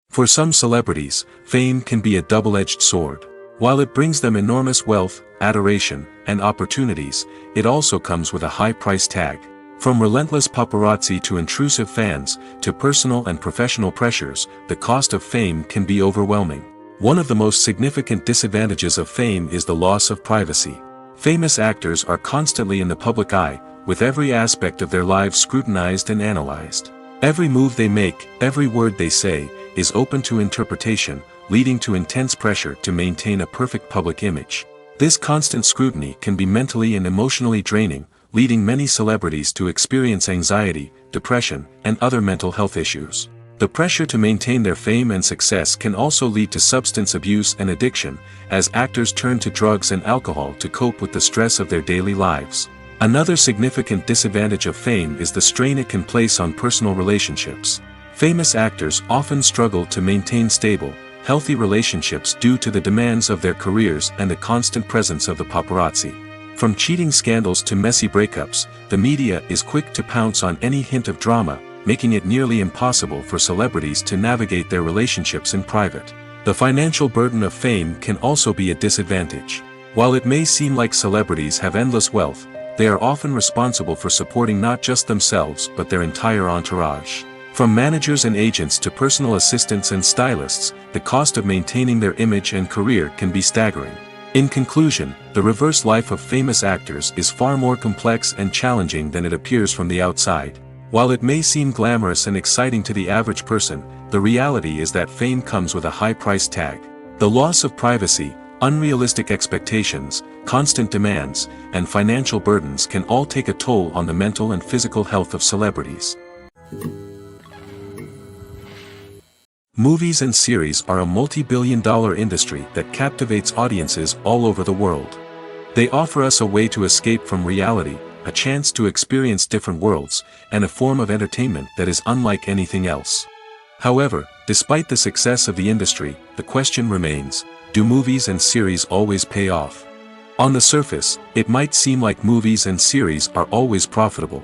For some celebrities, fame can be a double-edged sword. While it brings them enormous wealth, adoration, and opportunities, it also comes with a high price tag. From relentless paparazzi to intrusive fans, to personal and professional pressures, the cost of fame can be overwhelming. One of the most significant disadvantages of fame is the loss of privacy. Famous actors are constantly in the public eye, with every aspect of their lives scrutinized and analyzed. Every move they make, every word they say, is open to interpretation, leading to intense pressure to maintain a perfect public image. This constant scrutiny can be mentally and emotionally draining, leading many celebrities to experience anxiety, depression, and other mental health issues. The pressure to maintain their fame and success can also lead to substance abuse and addiction, as actors turn to drugs and alcohol to cope with the stress of their daily lives. Another significant disadvantage of fame is the strain it can place on personal relationships. Famous actors often struggle to maintain stable, healthy relationships due to the demands of their careers and the constant presence of the paparazzi. From cheating scandals to messy breakups, the media is quick to pounce on any hint of drama, making it nearly impossible for celebrities to navigate their relationships in private. The financial burden of fame can also be a disadvantage. While it may seem like celebrities have endless wealth, they are often responsible for supporting not just themselves but their entire entourage. From managers and agents to personal assistants and stylists, the cost of maintaining their image and career can be staggering. In conclusion, the reverse life of famous actors is far more complex and challenging than it appears from the outside. While it may seem glamorous and exciting to the average person, the reality is that fame comes with a high price tag. The loss of privacy, unrealistic expectations, constant demands, and financial burdens can all take a toll on the mental and physical health of celebrities. Movies and series are a multi-billion-dollar industry that captivates audiences all over the world. They offer us a way to escape from reality, a chance to experience different worlds, and a form of entertainment that is unlike anything else. However, despite the success of the industry, the question remains, do movies and series always pay off? On the surface, it might seem like movies and series are always profitable.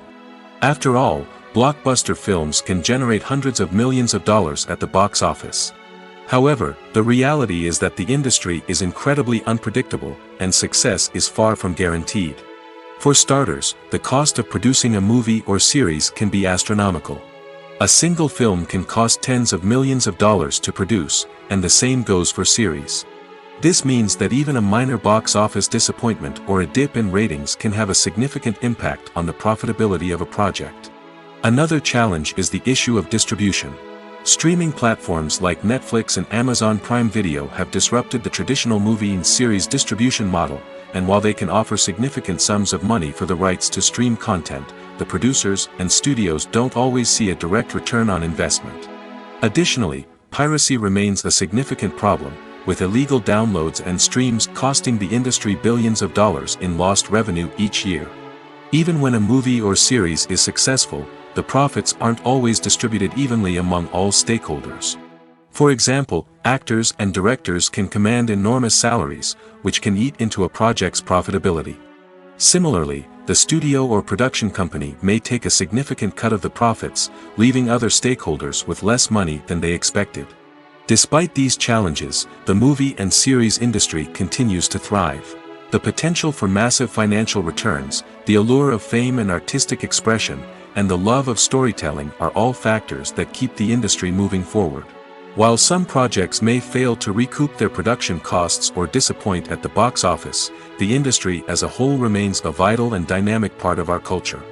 After all, blockbuster films can generate hundreds of millions of dollars at the box office. However, the reality is that the industry is incredibly unpredictable, and success is far from guaranteed. For starters, the cost of producing a movie or series can be astronomical. A single film can cost tens of millions of dollars to produce, and the same goes for series. This means that even a minor box office disappointment or a dip in ratings can have a significant impact on the profitability of a project. Another challenge is the issue of distribution. Streaming platforms like Netflix and Amazon Prime Video have disrupted the traditional movie and series distribution model, and while they can offer significant sums of money for the rights to stream content, the producers and studios don't always see a direct return on investment. Additionally, piracy remains a significant problem, with illegal downloads and streams costing the industry billions of dollars in lost revenue each year. Even when a movie or series is successful, the profits aren't always distributed evenly among all stakeholders. For example, actors and directors can command enormous salaries, which can eat into a project's profitability. Similarly, the studio or production company may take a significant cut of the profits, leaving other stakeholders with less money than they expected. Despite these challenges, the movie and series industry continues to thrive. The potential for massive financial returns, the allure of fame and artistic expression, and the love of storytelling are all factors that keep the industry moving forward. While some projects may fail to recoup their production costs or disappoint at the box office, the industry as a whole remains a vital and dynamic part of our culture.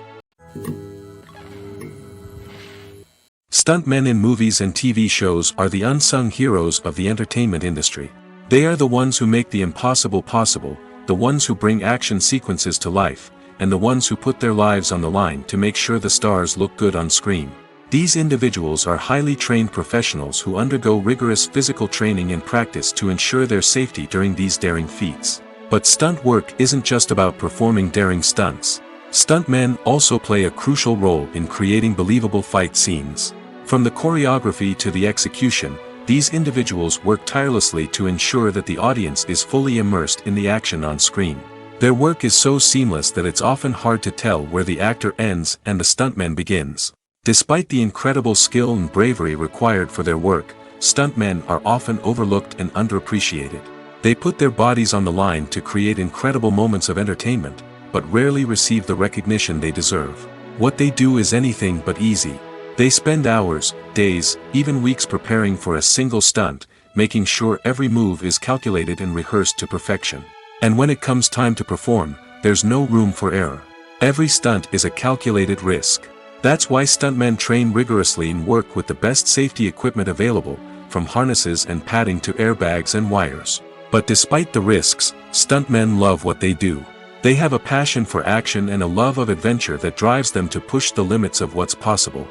Stuntmen in movies and TV shows are the unsung heroes of the entertainment industry. They are the ones who make the impossible possible, the ones who bring action sequences to life, and the ones who put their lives on the line to make sure the stars look good on screen. These individuals are highly trained professionals who undergo rigorous physical training and practice to ensure their safety during these daring feats. But stunt work isn't just about performing daring stunts. Stuntmen also play a crucial role in creating believable fight scenes. From the choreography to the execution, these individuals work tirelessly to ensure that the audience is fully immersed in the action on screen. Their work is so seamless that it's often hard to tell where the actor ends and the stuntman begins. Despite the incredible skill and bravery required for their work, stuntmen are often overlooked and underappreciated. They put their bodies on the line to create incredible moments of entertainment, but rarely receive the recognition they deserve. What they do is anything but easy. They spend hours, days, even weeks preparing for a single stunt, making sure every move is calculated and rehearsed to perfection. And when it comes time to perform, there's no room for error. Every stunt is a calculated risk. That's why stuntmen train rigorously and work with the best safety equipment available, from harnesses and padding to airbags and wires. But despite the risks, stuntmen love what they do. They have a passion for action and a love of adventure that drives them to push the limits of what's possible.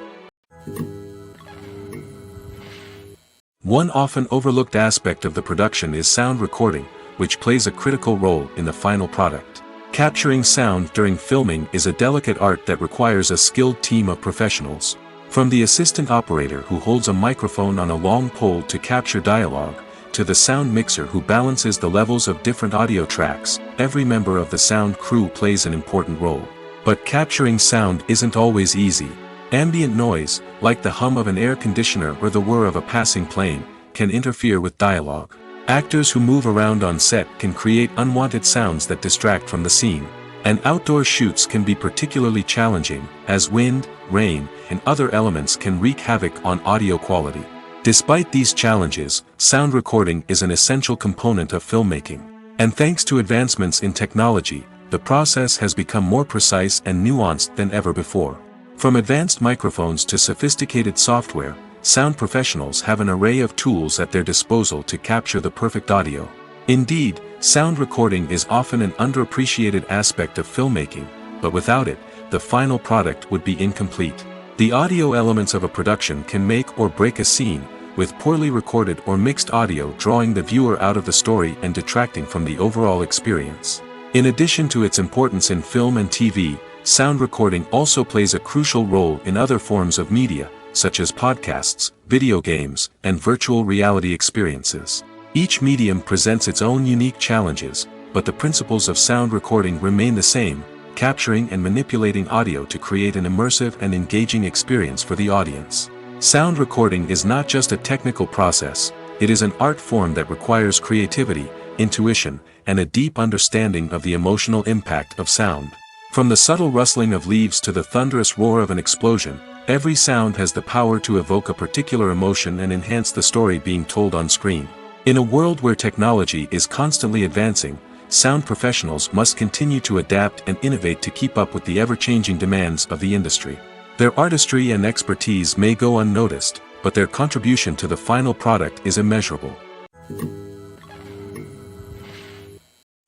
One often overlooked aspect of the production is sound recording, which plays a critical role in the final product. Capturing sound during filming is a delicate art that requires a skilled team of professionals. From the assistant operator who holds a microphone on a long pole to capture dialogue, to the sound mixer who balances the levels of different audio tracks, every member of the sound crew plays an important role. But capturing sound isn't always easy. Ambient noise, like the hum of an air conditioner or the whir of a passing plane, can interfere with dialogue. Actors who move around on set can create unwanted sounds that distract from the scene. And outdoor shoots can be particularly challenging, as wind, rain, and other elements can wreak havoc on audio quality. Despite these challenges, sound recording is an essential component of filmmaking. And thanks to advancements in technology, the process has become more precise and nuanced than ever before. From advanced microphones to sophisticated software, sound professionals have an array of tools at their disposal to capture the perfect audio. Indeed, sound recording is often an underappreciated aspect of filmmaking, but without it, the final product would be incomplete. The audio elements of a production can make or break a scene, with poorly recorded or mixed audio drawing the viewer out of the story and detracting from the overall experience. In addition to its importance in film and TV, sound recording also plays a crucial role in other forms of media, such as podcasts, video games, and virtual reality experiences. Each medium presents its own unique challenges, but the principles of sound recording remain the same, capturing and manipulating audio to create an immersive and engaging experience for the audience. Sound recording is not just a technical process, it is an art form that requires creativity, intuition, and a deep understanding of the emotional impact of sound. From the subtle rustling of leaves to the thunderous roar of an explosion, every sound has the power to evoke a particular emotion and enhance the story being told on screen. In a world where technology is constantly advancing, sound professionals must continue to adapt and innovate to keep up with the ever-changing demands of the industry. Their artistry and expertise may go unnoticed, but their contribution to the final product is immeasurable.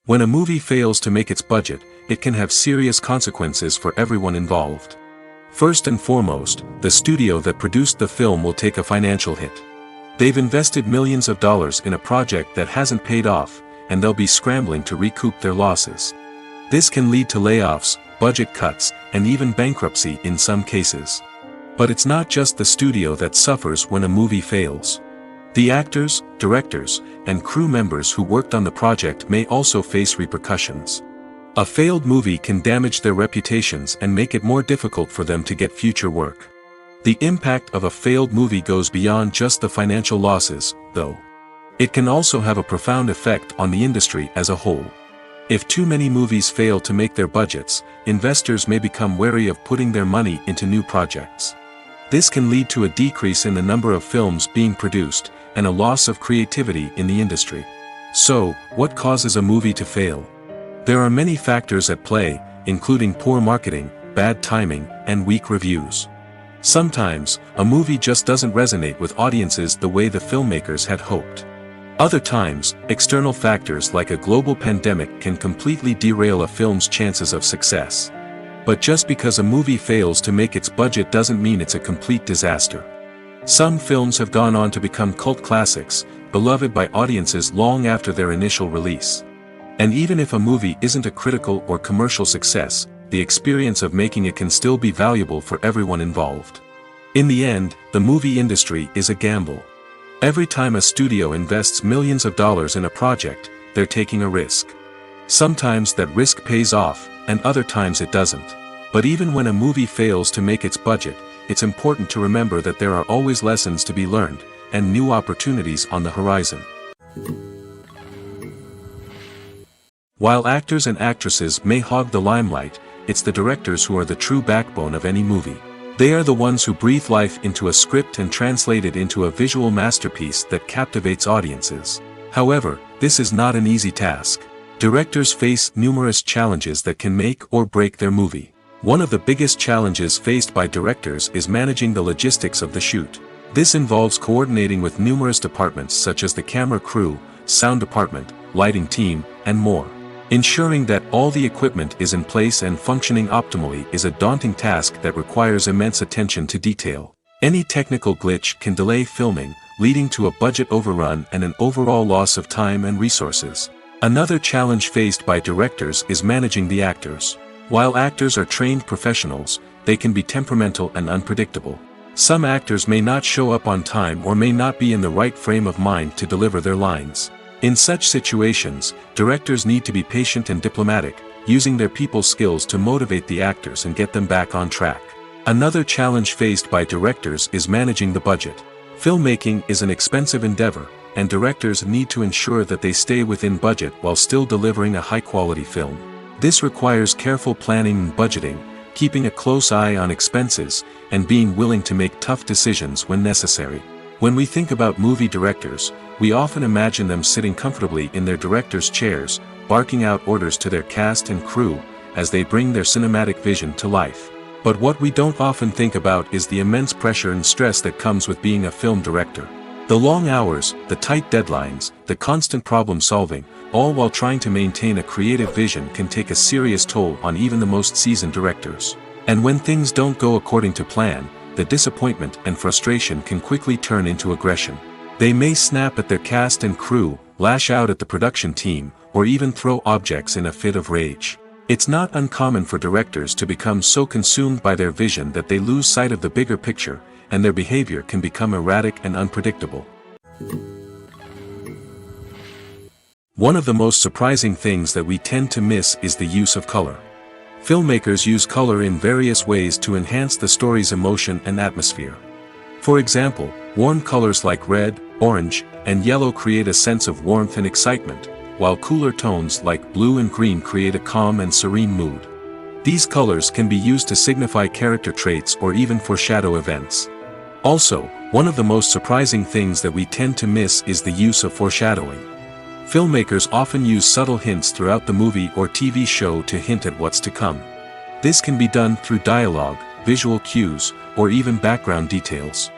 When a movie fails to make its budget, it can have serious consequences for everyone involved. First and foremost, the studio that produced the film will take a financial hit. They've invested millions of dollars in a project that hasn't paid off, and they'll be scrambling to recoup their losses. This can lead to layoffs, budget cuts, and even bankruptcy in some cases. But it's not just the studio that suffers when a movie fails. The actors, directors, and crew members who worked on the project may also face repercussions. A failed movie can damage their reputations and make it more difficult for them to get future work. The impact of a failed movie goes beyond just the financial losses, though. It can also have a profound effect on the industry as a whole. If too many movies fail to make their budgets, investors may become wary of putting their money into new projects. This can lead to a decrease in the number of films being produced, and a loss of creativity in the industry. So, what causes a movie to fail? There are many factors at play, including poor marketing, bad timing, and weak reviews. Sometimes, a movie just doesn't resonate with audiences the way the filmmakers had hoped. Other times, external factors like a global pandemic can completely derail a film's chances of success. But just because a movie fails to make its budget doesn't mean it's a complete disaster. Some films have gone on to become cult classics, beloved by audiences long after their initial release. And even if a movie isn't a critical or commercial success, the experience of making it can still be valuable for everyone involved. In the end, the movie industry is a gamble. Every time a studio invests millions of dollars in a project, they're taking a risk. Sometimes that risk pays off, and other times it doesn't. But even when a movie fails to make its budget, it's important to remember that there are always lessons to be learned, and new opportunities on the horizon. While actors and actresses may hog the limelight, it's the directors who are the true backbone of any movie. They are the ones who breathe life into a script and translate it into a visual masterpiece that captivates audiences. However, this is not an easy task. Directors face numerous challenges that can make or break their movie. One of the biggest challenges faced by directors is managing the logistics of the shoot. This involves coordinating with numerous departments such as the camera crew, sound department, lighting team, and more. Ensuring that all the equipment is in place and functioning optimally is a daunting task that requires immense attention to detail. Any technical glitch can delay filming, leading to a budget overrun and an overall loss of time and resources. Another challenge faced by directors is managing the actors. While actors are trained professionals, they can be temperamental and unpredictable. Some actors may not show up on time or may not be in the right frame of mind to deliver their lines. In such situations, directors need to be patient and diplomatic, using their people skills to motivate the actors and get them back on track. Another challenge faced by directors is managing the budget. Filmmaking is an expensive endeavor, and directors need to ensure that they stay within budget while still delivering a high-quality film. This requires careful planning and budgeting, keeping a close eye on expenses, and being willing to make tough decisions when necessary. When we think about movie directors, we often imagine them sitting comfortably in their director's chairs, barking out orders to their cast and crew, as they bring their cinematic vision to life. But what we don't often think about is the immense pressure and stress that comes with being a film director. The long hours, the tight deadlines, the constant problem solving, all while trying to maintain a creative vision can take a serious toll on even the most seasoned directors. And when things don't go according to plan, the disappointment and frustration can quickly turn into aggression. They may snap at their cast and crew, lash out at the production team, or even throw objects in a fit of rage. It's not uncommon for directors to become so consumed by their vision that they lose sight of the bigger picture, and their behavior can become erratic and unpredictable. One of the most surprising things that we tend to miss is the use of color. Filmmakers use color in various ways to enhance the story's emotion and atmosphere. For example, warm colors like red, orange, and yellow create a sense of warmth and excitement, while cooler tones like blue and green create a calm and serene mood. These colors can be used to signify character traits or even foreshadow events. Also, one of the most surprising things that we tend to miss is the use of foreshadowing. Filmmakers often use subtle hints throughout the movie or TV show to hint at what's to come. This can be done through dialogue, visual cues, or even background details.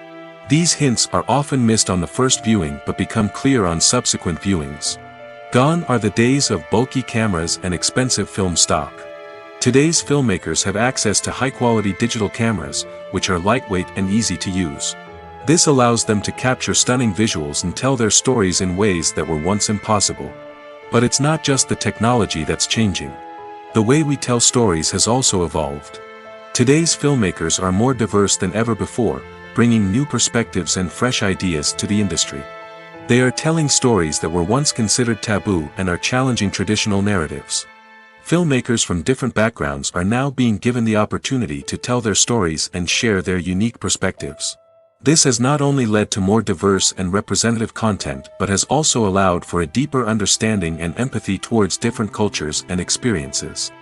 These hints are often missed on the first viewing but become clear on subsequent viewings. Gone are the days of bulky cameras and expensive film stock. Today's filmmakers have access to high-quality digital cameras, which are lightweight and easy to use. This allows them to capture stunning visuals and tell their stories in ways that were once impossible. But it's not just the technology that's changing. The way we tell stories has also evolved. Today's filmmakers are more diverse than ever before, bringing new perspectives and fresh ideas to the industry. They are telling stories that were once considered taboo and are challenging traditional narratives. Filmmakers from different backgrounds are now being given the opportunity to tell their stories and share their unique perspectives. This has not only led to more diverse and representative content but has also allowed for a deeper understanding and empathy towards different cultures and experiences.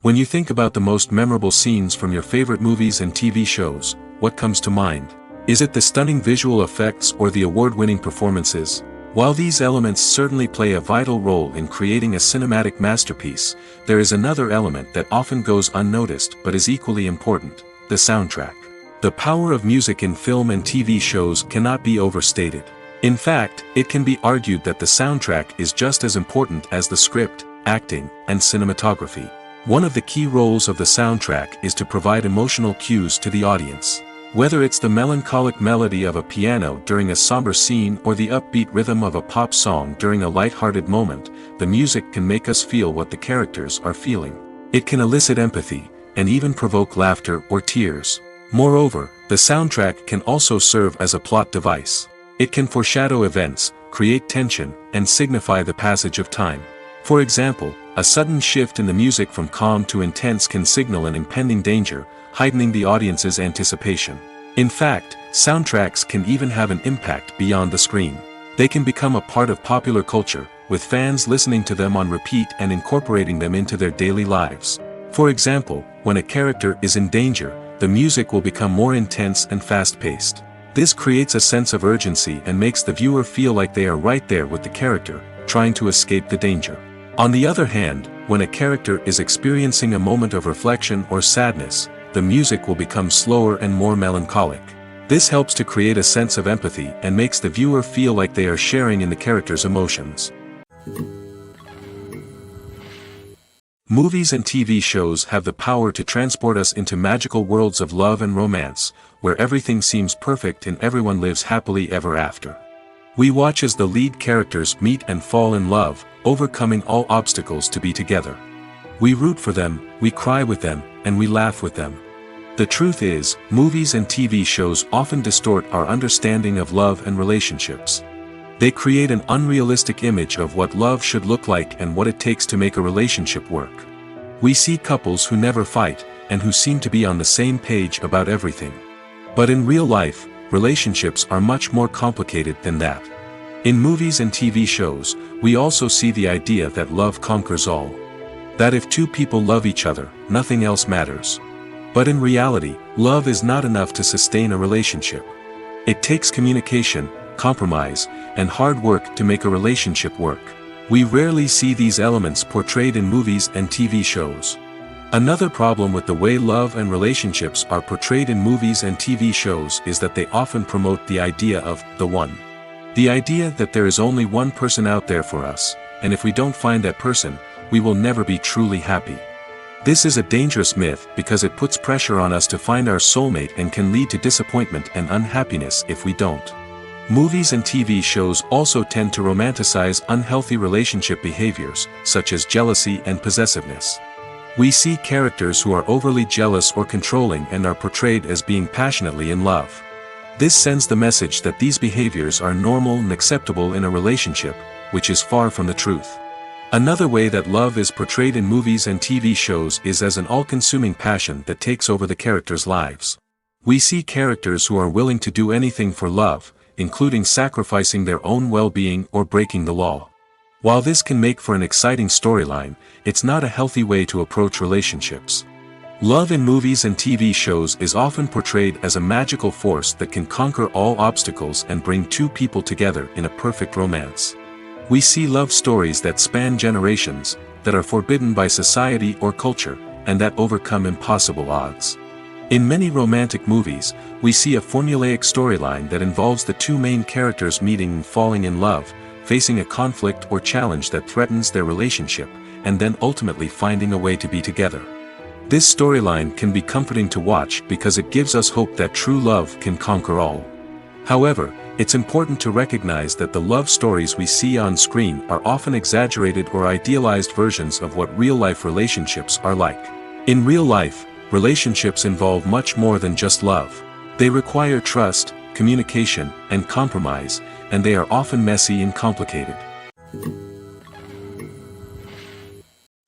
When you think about the most memorable scenes from your favorite movies and TV shows, what comes to mind? Is it the stunning visual effects or the award-winning performances? While these elements certainly play a vital role in creating a cinematic masterpiece, there is another element that often goes unnoticed but is equally important: the soundtrack. The power of music in film and TV shows cannot be overstated. In fact, it can be argued that the soundtrack is just as important as the script, acting, and cinematography. One of the key roles of the soundtrack is to provide emotional cues to the audience. Whether it's the melancholic melody of a piano during a somber scene or the upbeat rhythm of a pop song during a light-hearted moment, the music can make us feel what the characters are feeling. It can elicit empathy, and even provoke laughter or tears. Moreover, the soundtrack can also serve as a plot device. It can foreshadow events, create tension, and signify the passage of time. For example, a sudden shift in the music from calm to intense can signal an impending danger, heightening the audience's anticipation. In fact, soundtracks can even have an impact beyond the screen. They can become a part of popular culture, with fans listening to them on repeat and incorporating them into their daily lives. For example, when a character is in danger, the music will become more intense and fast-paced. This creates a sense of urgency and makes the viewer feel like they are right there with the character, trying to escape the danger. On the other hand, when a character is experiencing a moment of reflection or sadness, the music will become slower and more melancholic. This helps to create a sense of empathy and makes the viewer feel like they are sharing in the character's emotions. Movies and TV shows have the power to transport us into magical worlds of love and romance, where everything seems perfect and everyone lives happily ever after. We watch as the lead characters meet and fall in love, overcoming all obstacles to be together. We root for them, we cry with them, and we laugh with them. The truth is, movies and TV shows often distort our understanding of love and relationships. They create an unrealistic image of what love should look like and what it takes to make a relationship work. We see couples who never fight, and who seem to be on the same page about everything. But in real life, relationships are much more complicated than that. In movies and TV shows, we also see the idea that love conquers all. That if two people love each other, nothing else matters. But in reality, love is not enough to sustain a relationship. It takes communication, compromise, and hard work to make a relationship work. We rarely see these elements portrayed in movies and TV shows. Another problem with the way love and relationships are portrayed in movies and TV shows is that they often promote the idea of the one. The idea that there is only one person out there for us, and if we don't find that person, we will never be truly happy. This is a dangerous myth because it puts pressure on us to find our soulmate and can lead to disappointment and unhappiness if we don't. Movies and TV shows also tend to romanticize unhealthy relationship behaviors, such as jealousy and possessiveness. We see characters who are overly jealous or controlling and are portrayed as being passionately in love. This sends the message that these behaviors are normal and acceptable in a relationship, which is far from the truth. Another way that love is portrayed in movies and TV shows is as an all-consuming passion that takes over the characters' lives. We see characters who are willing to do anything for love, including sacrificing their own well-being or breaking the law. While this can make for an exciting storyline, it's not a healthy way to approach relationships. Love in movies and TV shows is often portrayed as a magical force that can conquer all obstacles and bring two people together in a perfect romance. We see love stories that span generations, that are forbidden by society or culture, and that overcome impossible odds. In many romantic movies, we see a formulaic storyline that involves the two main characters meeting and falling in love, facing a conflict or challenge that threatens their relationship, and then ultimately finding a way to be together. This storyline can be comforting to watch because it gives us hope that true love can conquer all. However, it's important to recognize that the love stories we see on screen are often exaggerated or idealized versions of what real-life relationships are like. In real life, relationships involve much more than just love. They require trust, communication, and compromise, and they are often messy and complicated.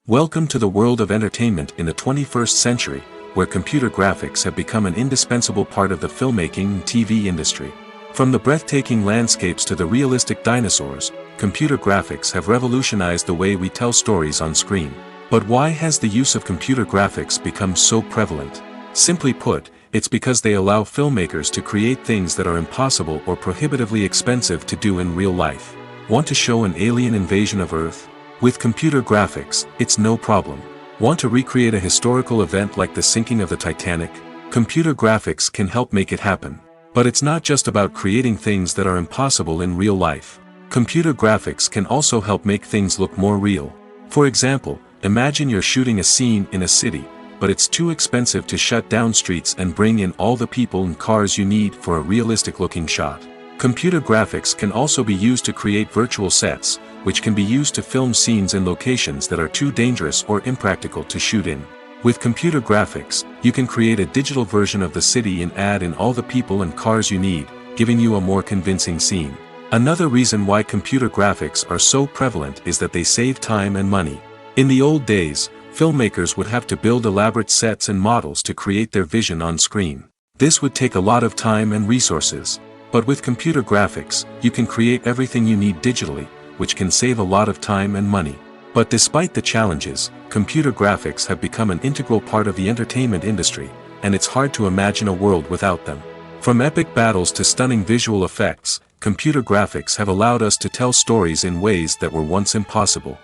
Welcome to the world of entertainment in the 21st century, where computer graphics have become an indispensable part of the filmmaking and TV industry. From the breathtaking landscapes to the realistic dinosaurs, computer graphics have revolutionized the way we tell stories on screen. But why has the use of computer graphics become so prevalent? Simply put, it's because they allow filmmakers to create things that are impossible or prohibitively expensive to do in real life. Want to show an alien invasion of Earth? With computer graphics, it's no problem. Want to recreate a historical event like the sinking of the Titanic? Computer graphics can help make it happen. But it's not just about creating things that are impossible in real life. Computer graphics can also help make things look more real. For example, imagine you're shooting a scene in a city, but it's too expensive to shut down streets and bring in all the people and cars you need for a realistic-looking shot. Computer graphics can also be used to create virtual sets, which can be used to film scenes in locations that are too dangerous or impractical to shoot in. With computer graphics, you can create a digital version of the city and add in all the people and cars you need, giving you a more convincing scene. Another reason why computer graphics are so prevalent is that they save time and money. In the old days, filmmakers would have to build elaborate sets and models to create their vision on screen. This would take a lot of time and resources. But with computer graphics, you can create everything you need digitally, which can save a lot of time and money. But despite the challenges, computer graphics have become an integral part of the entertainment industry, and it's hard to imagine a world without them. From epic battles to stunning visual effects, computer graphics have allowed us to tell stories in ways that were once impossible.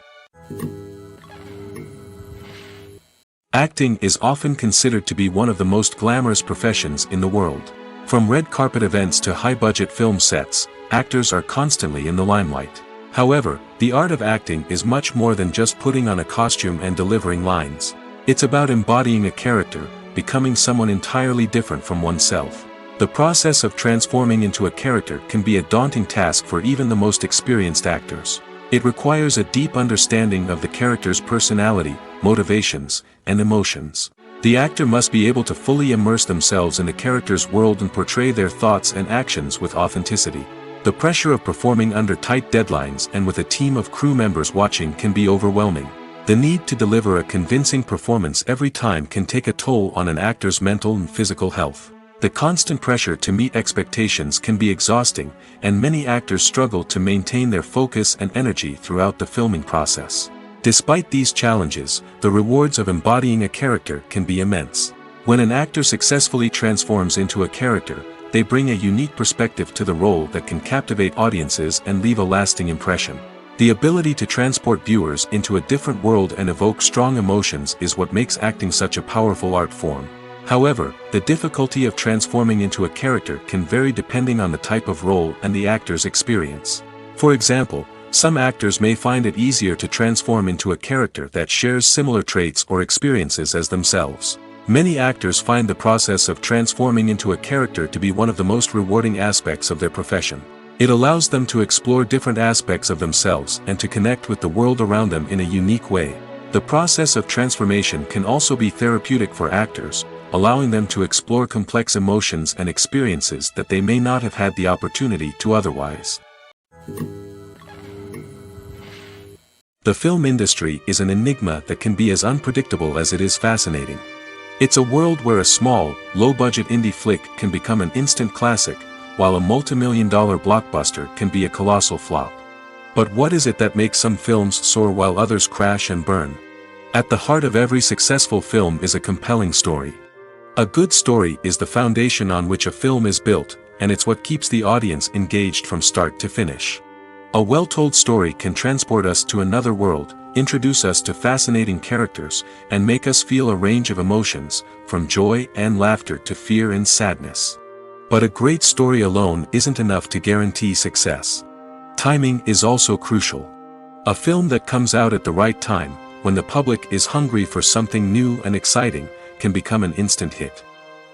Acting is often considered to be one of the most glamorous professions in the world. From red carpet events to high-budget film sets, actors are constantly in the limelight. However, the art of acting is much more than just putting on a costume and delivering lines. It's about embodying a character, becoming someone entirely different from oneself. The process of transforming into a character can be a daunting task for even the most experienced actors. It requires a deep understanding of the character's personality, motivations, and emotions. The actor must be able to fully immerse themselves in the character's world and portray their thoughts and actions with authenticity. The pressure of performing under tight deadlines and with a team of crew members watching can be overwhelming. The need to deliver a convincing performance every time can take a toll on an actor's mental and physical health. The constant pressure to meet expectations can be exhausting, and many actors struggle to maintain their focus and energy throughout the filming process. Despite these challenges, the rewards of embodying a character can be immense. When an actor successfully transforms into a character, they bring a unique perspective to the role that can captivate audiences and leave a lasting impression. The ability to transport viewers into a different world and evoke strong emotions is what makes acting such a powerful art form. However, the difficulty of transforming into a character can vary depending on the type of role and the actor's experience. For example, some actors may find it easier to transform into a character that shares similar traits or experiences as themselves. Many actors find the process of transforming into a character to be one of the most rewarding aspects of their profession. It allows them to explore different aspects of themselves and to connect with the world around them in a unique way. The process of transformation can also be therapeutic for actors, allowing them to explore complex emotions and experiences that they may not have had the opportunity to otherwise. The film industry is an enigma that can be as unpredictable as it is fascinating. It's a world where a small, low-budget indie flick can become an instant classic, while a multi-million-dollar blockbuster can be a colossal flop. But what is it that makes some films soar while others crash and burn? At the heart of every successful film is a compelling story. A good story is the foundation on which a film is built, and it's what keeps the audience engaged from start to finish. A well-told story can transport us to another world, introduce us to fascinating characters, and make us feel a range of emotions, from joy and laughter to fear and sadness. But a great story alone isn't enough to guarantee success. Timing is also crucial. A film that comes out at the right time, when the public is hungry for something new and exciting, can become an instant hit.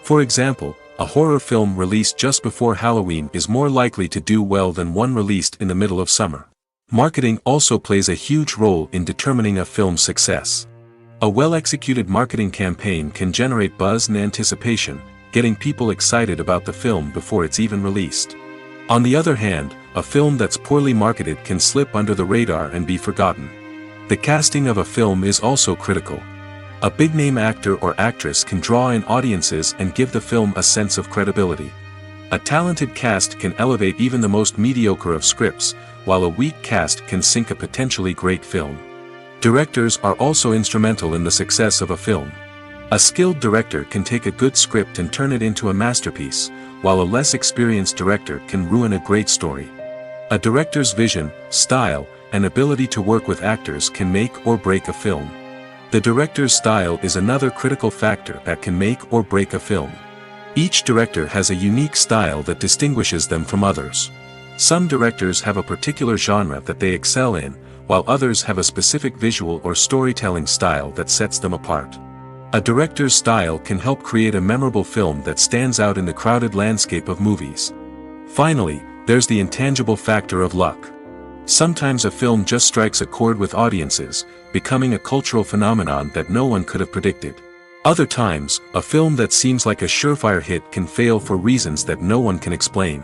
For example, a horror film released just before Halloween is more likely to do well than one released in the middle of summer. Marketing also plays a huge role in determining a film's success. A well-executed marketing campaign can generate buzz and anticipation, getting people excited about the film before it's even released. On the other hand, a film that's poorly marketed can slip under the radar and be forgotten. The casting of a film is also critical. A big-name actor or actress can draw in audiences and give the film a sense of credibility. A talented cast can elevate even the most mediocre of scripts, while a weak cast can sink a potentially great film. Directors are also instrumental in the success of a film. A skilled director can take a good script and turn it into a masterpiece, while a less experienced director can ruin a great story. A director's vision, style, and ability to work with actors can make or break a film. The director's style is another critical factor that can make or break a film. Each director has a unique style that distinguishes them from others. Some directors have a particular genre that they excel in, while others have a specific visual or storytelling style that sets them apart. A director's style can help create a memorable film that stands out in the crowded landscape of movies. Finally, there's the intangible factor of luck. Sometimes a film just strikes a chord with audiences, becoming a cultural phenomenon that no one could have predicted. Other times, a film that seems like a surefire hit can fail for reasons that no one can explain.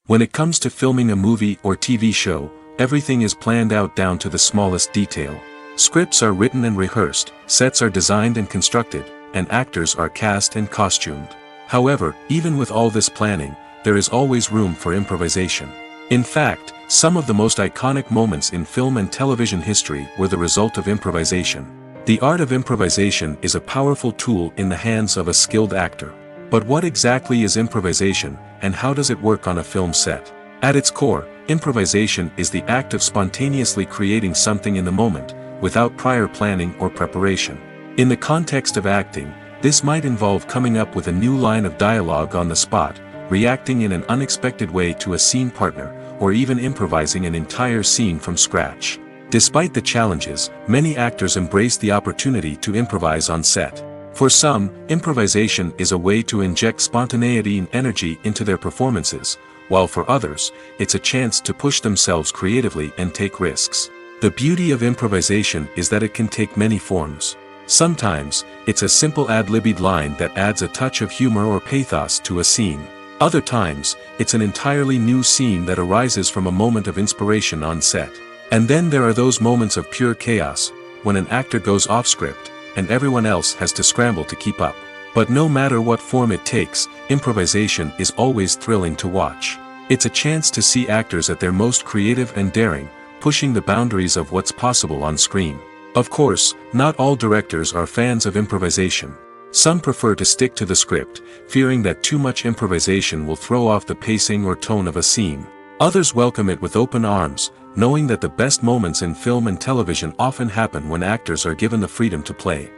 When it comes to filming a movie or TV show, everything is planned out down to the smallest detail. Scripts are written and rehearsed, sets are designed and constructed, and actors are cast and costumed. However, even with all this planning, there is always room for improvisation. In fact, some of the most iconic moments in film and television history were the result of improvisation. The art of improvisation is a powerful tool in the hands of a skilled actor. But what exactly is improvisation, and how does it work on a film set? At its core, improvisation is the act of spontaneously creating something in the moment, without prior planning or preparation. In the context of acting, this might involve coming up with a new line of dialogue on the spot, reacting in an unexpected way to a scene partner, or even improvising an entire scene from scratch. Despite the challenges, many actors embrace the opportunity to improvise on set. For some, improvisation is a way to inject spontaneity and energy into their performances, while for others, it's a chance to push themselves creatively and take risks. The beauty of improvisation is that it can take many forms. Sometimes, it's a simple ad-libbed line that adds a touch of humor or pathos to a scene. Other times, it's an entirely new scene that arises from a moment of inspiration on set. And then there are those moments of pure chaos, when an actor goes off script, and everyone else has to scramble to keep up. But no matter what form it takes, improvisation is always thrilling to watch. It's a chance to see actors at their most creative and daring, pushing the boundaries of what's possible on screen. Of course, not all directors are fans of improvisation. Some prefer to stick to the script, fearing that too much improvisation will throw off the pacing or tone of a scene. Others welcome it with open arms, knowing that the best moments in film and television often happen when actors are given the freedom to play.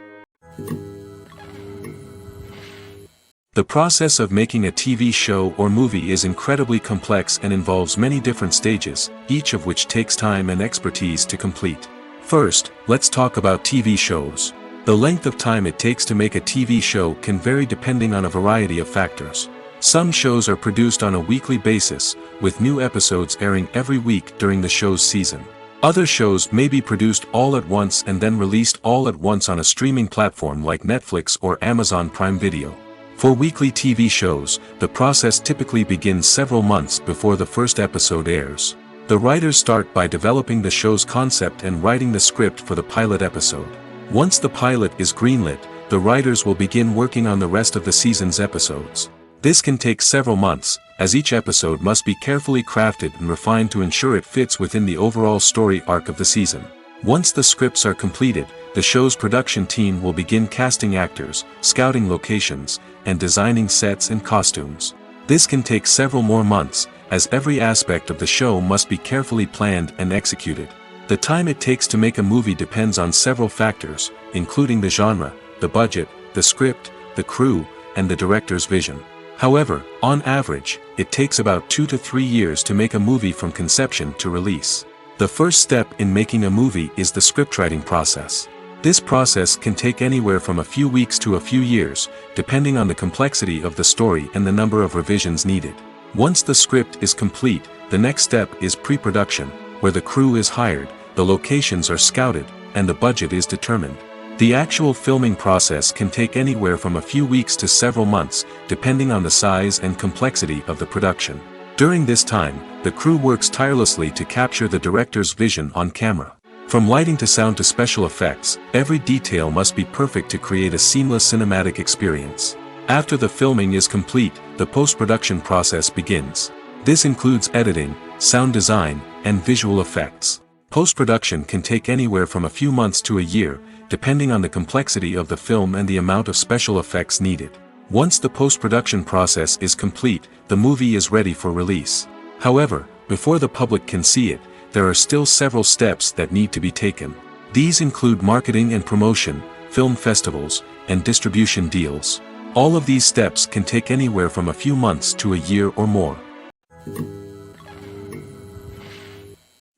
The process of making a TV show or movie is incredibly complex and involves many different stages, each of which takes time and expertise to complete. First, let's talk about TV shows. The length of time it takes to make a TV show can vary depending on a variety of factors. Some shows are produced on a weekly basis, with new episodes airing every week during the show's season. Other shows may be produced all at once and then released all at once on a streaming platform like Netflix or Amazon Prime Video. For weekly TV shows, the process typically begins several months before the first episode airs. The writers start by developing the show's concept and writing the script for the pilot episode. Once the pilot is greenlit, the writers will begin working on the rest of the season's episodes. This can take several months, as each episode must be carefully crafted and refined to ensure it fits within the overall story arc of the season. Once the scripts are completed, the show's production team will begin casting actors, scouting locations, and designing sets and costumes. This can take several more months, as every aspect of the show must be carefully planned and executed. The time it takes to make a movie depends on several factors, including the genre, the budget, the script, the crew, and the director's vision. However, on average, it takes about 2 to 3 years to make a movie from conception to release. The first step in making a movie is the scriptwriting process. This process can take anywhere from a few weeks to a few years, depending on the complexity of the story and the number of revisions needed. Once the script is complete, the next step is pre-production, where the crew is hired, the locations are scouted, and the budget is determined. The actual filming process can take anywhere from a few weeks to several months, depending on the size and complexity of the production. During this time, the crew works tirelessly to capture the director's vision on camera. From lighting to sound to special effects, every detail must be perfect to create a seamless cinematic experience. After the filming is complete, the post-production process begins. This includes editing, sound design, and visual effects. Post-production can take anywhere from a few months to a year, depending on the complexity of the film and the amount of special effects needed. Once the post-production process is complete, the movie is ready for release. However, before the public can see it, there are still several steps that need to be taken. These include marketing and promotion, film festivals, and distribution deals. All of these steps can take anywhere from a few months to a year or more.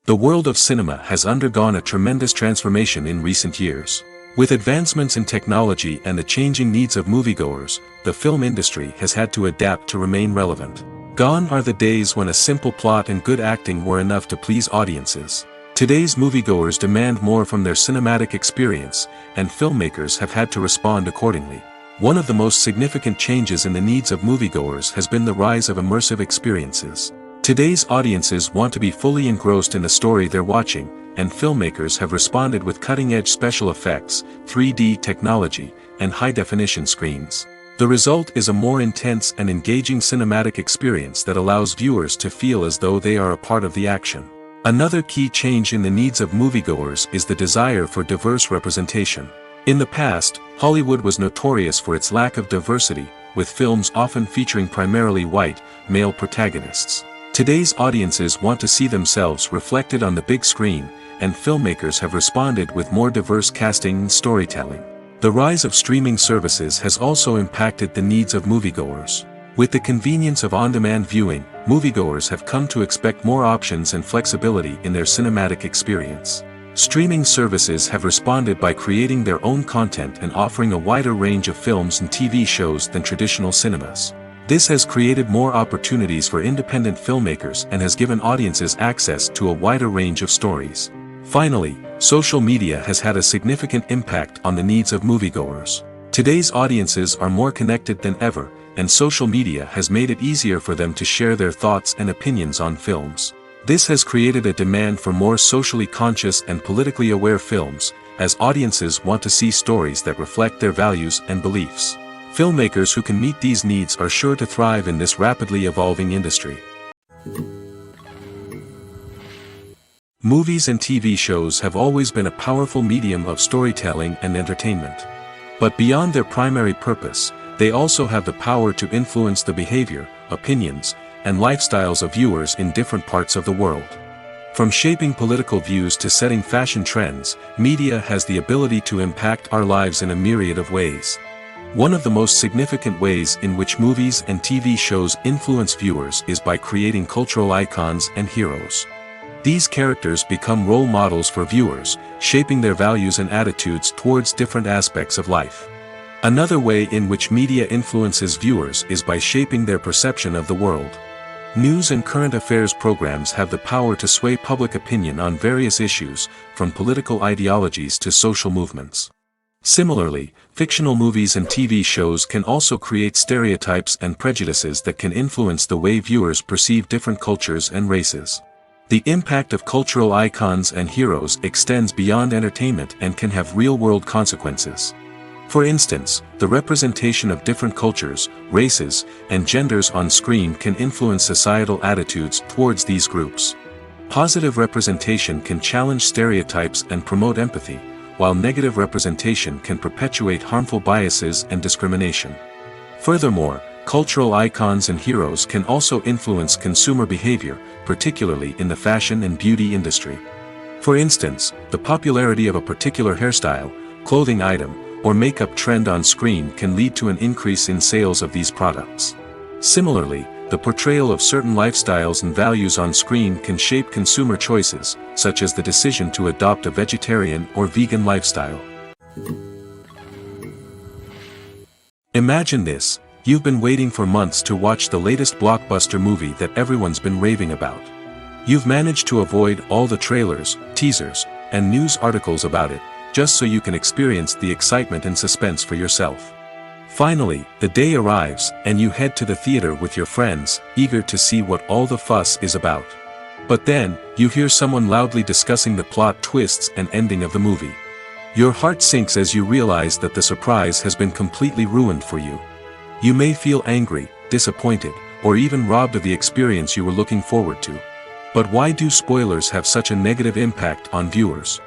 The world of cinema has undergone a tremendous transformation in recent years. With advancements in technology and the changing needs of moviegoers, the film industry has had to adapt to remain relevant. Gone are the days when a simple plot and good acting were enough to please audiences. Today's moviegoers demand more from their cinematic experience, and filmmakers have had to respond accordingly. One of the most significant changes in the needs of moviegoers has been the rise of immersive experiences. Today's audiences want to be fully engrossed in the story they're watching, and filmmakers have responded with cutting-edge special effects, 3D technology, and high-definition screens. The result is a more intense and engaging cinematic experience that allows viewers to feel as though they are a part of the action. Another key change in the needs of moviegoers is the desire for diverse representation. In the past, Hollywood was notorious for its lack of diversity, with films often featuring primarily white, male protagonists. Today's audiences want to see themselves reflected on the big screen, and filmmakers have responded with more diverse casting and storytelling. The rise of streaming services has also impacted the needs of moviegoers. With the convenience of on-demand viewing, moviegoers have come to expect more options and flexibility in their cinematic experience. Streaming services have responded by creating their own content and offering a wider range of films and TV shows than traditional cinemas. This has created more opportunities for independent filmmakers and has given audiences access to a wider range of stories. Finally, social media has had a significant impact on the needs of moviegoers. Today's audiences are more connected than ever, and social media has made it easier for them to share their thoughts and opinions on films. This has created a demand for more socially conscious and politically aware films, as audiences want to see stories that reflect their values and beliefs. Filmmakers who can meet these needs are sure to thrive in this rapidly evolving industry. Movies and TV shows have always been a powerful medium of storytelling and entertainment. But beyond their primary purpose, they also have the power to influence the behavior, opinions, and lifestyles of viewers in different parts of the world. From shaping political views to setting fashion trends, media has the ability to impact our lives in a myriad of ways. One of the most significant ways in which movies and TV shows influence viewers is by creating cultural icons and heroes. These characters become role models for viewers, shaping their values and attitudes towards different aspects of life. Another way in which media influences viewers is by shaping their perception of the world. News and current affairs programs have the power to sway public opinion on various issues, from political ideologies to social movements. Similarly, fictional movies and TV shows can also create stereotypes and prejudices that can influence the way viewers perceive different cultures and races. The impact of cultural icons and heroes extends beyond entertainment and can have real-world consequences. For instance, the representation of different cultures, races, and genders on screen can influence societal attitudes towards these groups. Positive representation can challenge stereotypes and promote empathy, while negative representation can perpetuate harmful biases and discrimination. Furthermore, cultural icons and heroes can also influence consumer behavior, particularly in the fashion and beauty industry. For instance, the popularity of a particular hairstyle, clothing item, or makeup trend on screen can lead to an increase in sales of these products. Similarly, the portrayal of certain lifestyles and values on screen can shape consumer choices, such as the decision to adopt a vegetarian or vegan lifestyle. Imagine this: you've been waiting for months to watch the latest blockbuster movie that everyone's been raving about. You've managed to avoid all the trailers, teasers, and news articles about it, just so you can experience the excitement and suspense for yourself. Finally, the day arrives, and you head to the theater with your friends, eager to see what all the fuss is about. But then, you hear someone loudly discussing the plot twists and ending of the movie. Your heart sinks as you realize that the surprise has been completely ruined for you. You may feel angry, disappointed, or even robbed of the experience you were looking forward to. But why do spoilers have such a negative impact on viewers?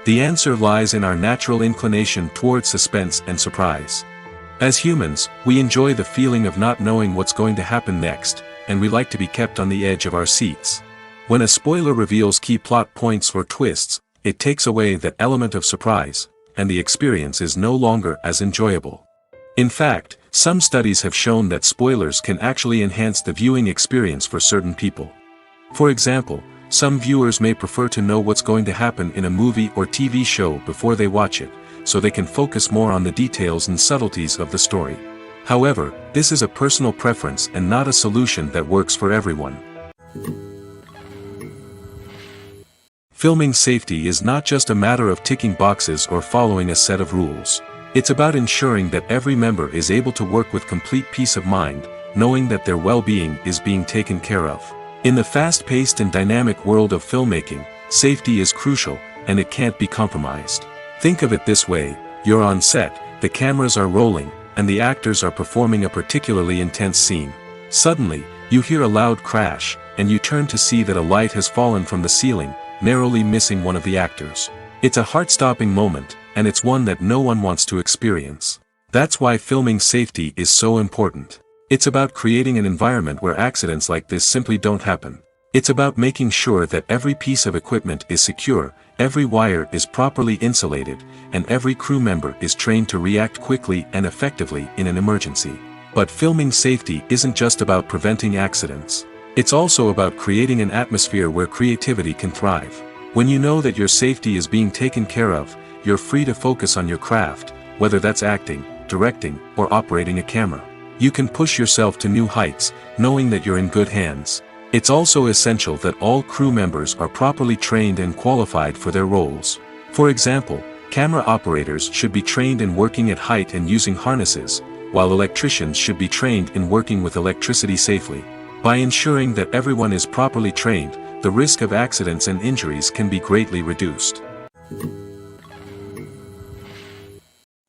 The answer lies in our natural inclination toward suspense and surprise. As humans, we enjoy the feeling of not knowing what's going to happen next, and we like to be kept on the edge of our seats. When a spoiler reveals key plot points or twists, it takes away that element of surprise, and the experience is no longer as enjoyable. In fact, some studies have shown that spoilers can actually enhance the viewing experience for certain people. For example, some viewers may prefer to know what's going to happen in a movie or TV show before they watch it, so they can focus more on the details and subtleties of the story. However, this is a personal preference and not a solution that works for everyone. Filming safety is not just a matter of ticking boxes or following a set of rules. It's about ensuring that every member is able to work with complete peace of mind, knowing that their well-being is being taken care of. In the fast-paced and dynamic world of filmmaking, safety is crucial, and it can't be compromised. Think of it this way: you're on set, the cameras are rolling, and the actors are performing a particularly intense scene. Suddenly, you hear a loud crash, and you turn to see that a light has fallen from the ceiling, narrowly missing one of the actors. It's a heart-stopping moment, and it's one that no one wants to experience. That's why filming safety is so important. It's about creating an environment where accidents like this simply don't happen. It's about making sure that every piece of equipment is secure, every wire is properly insulated, and every crew member is trained to react quickly and effectively in an emergency. But filming safety isn't just about preventing accidents. It's also about creating an atmosphere where creativity can thrive. When you know that your safety is being taken care of, you're free to focus on your craft, whether that's acting, directing, or operating a camera. You can push yourself to new heights, knowing that you're in good hands. It's also essential that all crew members are properly trained and qualified for their roles. For example, camera operators should be trained in working at height and using harnesses, while electricians should be trained in working with electricity safely. By ensuring that everyone is properly trained, the risk of accidents and injuries can be greatly reduced.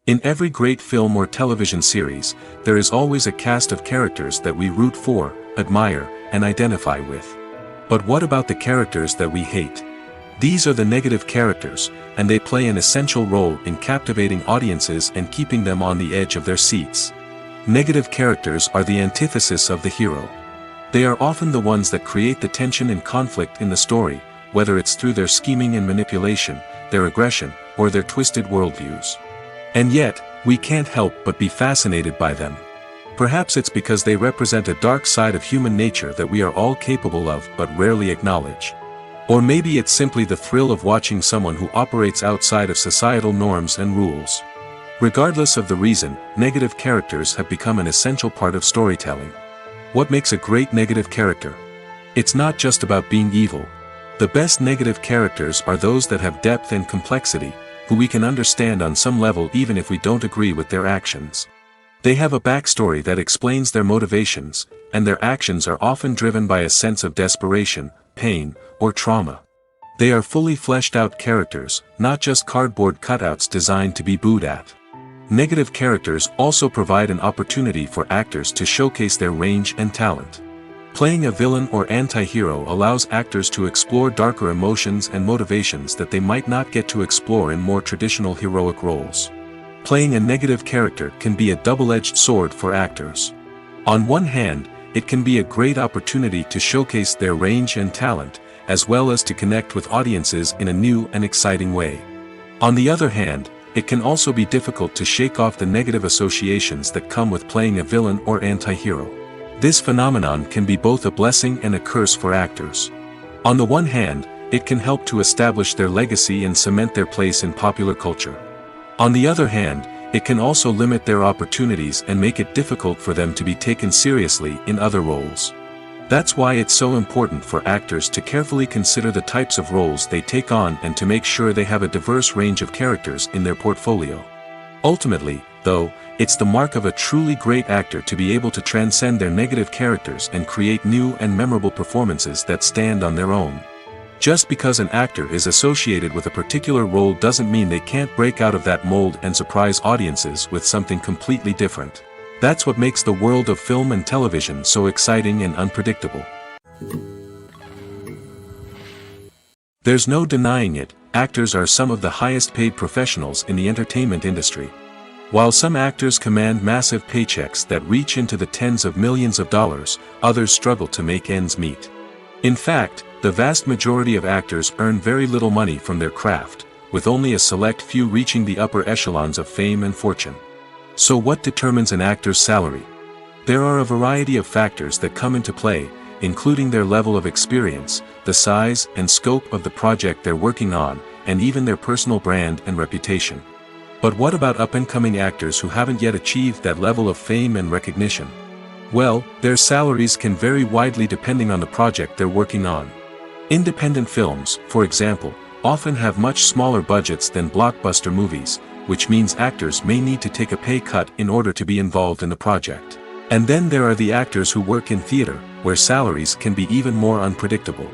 In every great film or television series, there is always a cast of characters that we root for, admire, and identify with. But what about the characters that we hate? These are the negative characters, and they play an essential role in captivating audiences and keeping them on the edge of their seats. Negative characters are the antithesis of the hero. They are often the ones that create the tension and conflict in the story, whether it's through their scheming and manipulation, their aggression, or their twisted worldviews. And yet, we can't help but be fascinated by them. Perhaps it's because they represent a dark side of human nature that we are all capable of but rarely acknowledge. Or maybe it's simply the thrill of watching someone who operates outside of societal norms and rules. Regardless of the reason, negative characters have become an essential part of storytelling. What makes a great negative character? It's not just about being evil. The best negative characters are those that have depth and complexity, who we can understand on some level even if we don't agree with their actions. They have a backstory that explains their motivations, and their actions are often driven by a sense of desperation, pain, or trauma. They are fully fleshed out characters, not just cardboard cutouts designed to be booed at. Negative characters also provide an opportunity for actors to showcase their range and talent. Playing a villain or anti-hero allows actors to explore darker emotions and motivations that they might not get to explore in more traditional heroic roles. Playing a negative character can be a double-edged sword for actors. On one hand, it can be a great opportunity to showcase their range and talent, as well as to connect with audiences in a new and exciting way. On the other hand, it can also be difficult to shake off the negative associations that come with playing a villain or anti-hero. This phenomenon can be both a blessing and a curse for actors. On the one hand, it can help to establish their legacy and cement their place in popular culture. On the other hand, it can also limit their opportunities and make it difficult for them to be taken seriously in other roles. That's why it's so important for actors to carefully consider the types of roles they take on and to make sure they have a diverse range of characters in their portfolio. Ultimately, though, It's the mark of a truly great actor to be able to transcend their negative characters and create new and memorable performances that stand on their own. Just because an actor is associated with a particular role doesn't mean they can't break out of that mold and surprise audiences with something completely different. That's what makes the world of film and television so exciting and unpredictable. There's no denying it, actors are some of the highest paid professionals in the entertainment industry. While some actors command massive paychecks that reach into the tens of millions of dollars, others struggle to make ends meet. In fact, the vast majority of actors earn very little money from their craft, with only a select few reaching the upper echelons of fame and fortune. So what determines an actor's salary? There are a variety of factors that come into play, including their level of experience, the size and scope of the project they're working on, and even their personal brand and reputation. But what about up-and-coming actors who haven't yet achieved that level of fame and recognition? Well, their salaries can vary widely depending on the project they're working on. Independent films, for example, often have much smaller budgets than blockbuster movies, which means actors may need to take a pay cut in order to be involved in the project. And then there are the actors who work in theater, where salaries can be even more unpredictable.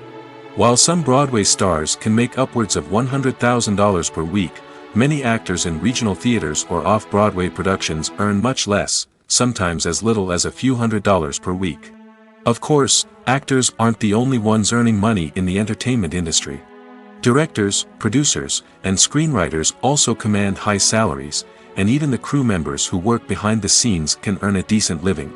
While some Broadway stars can make upwards of $100,000 per week, many actors in regional theaters or off-Broadway productions earn much less, sometimes as little as a few $100s per week. Of course, actors aren't the only ones earning money in the entertainment industry. Directors, producers, and screenwriters also command high salaries, and even the crew members who work behind the scenes can earn a decent living.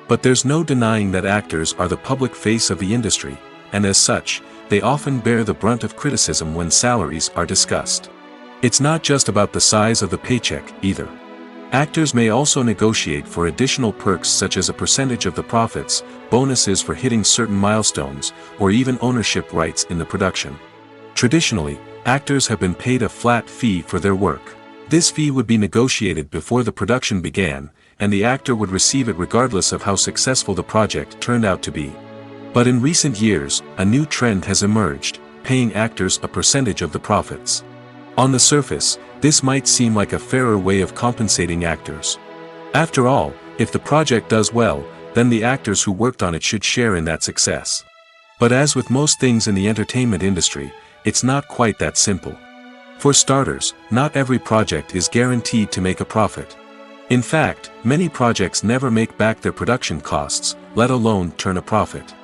But there's no denying that actors are the public face of the industry, and as such, they often bear the brunt of criticism when salaries are discussed. It's not just about the size of the paycheck, either. Actors may also negotiate for additional perks such as a percentage of the profits, bonuses for hitting certain milestones, or even ownership rights in the production. Traditionally, actors have been paid a flat fee for their work. This fee would be negotiated before the production began, and the actor would receive it regardless of how successful the project turned out to be. But in recent years, a new trend has emerged, paying actors a percentage of the profits. On the surface, this might seem like a fairer way of compensating actors. After all, if the project does well, then the actors who worked on it should share in that success. But as with most things in the entertainment industry, it's not quite that simple. For starters, not every project is guaranteed to make a profit. In fact, many projects never make back their production costs, let alone turn a profit.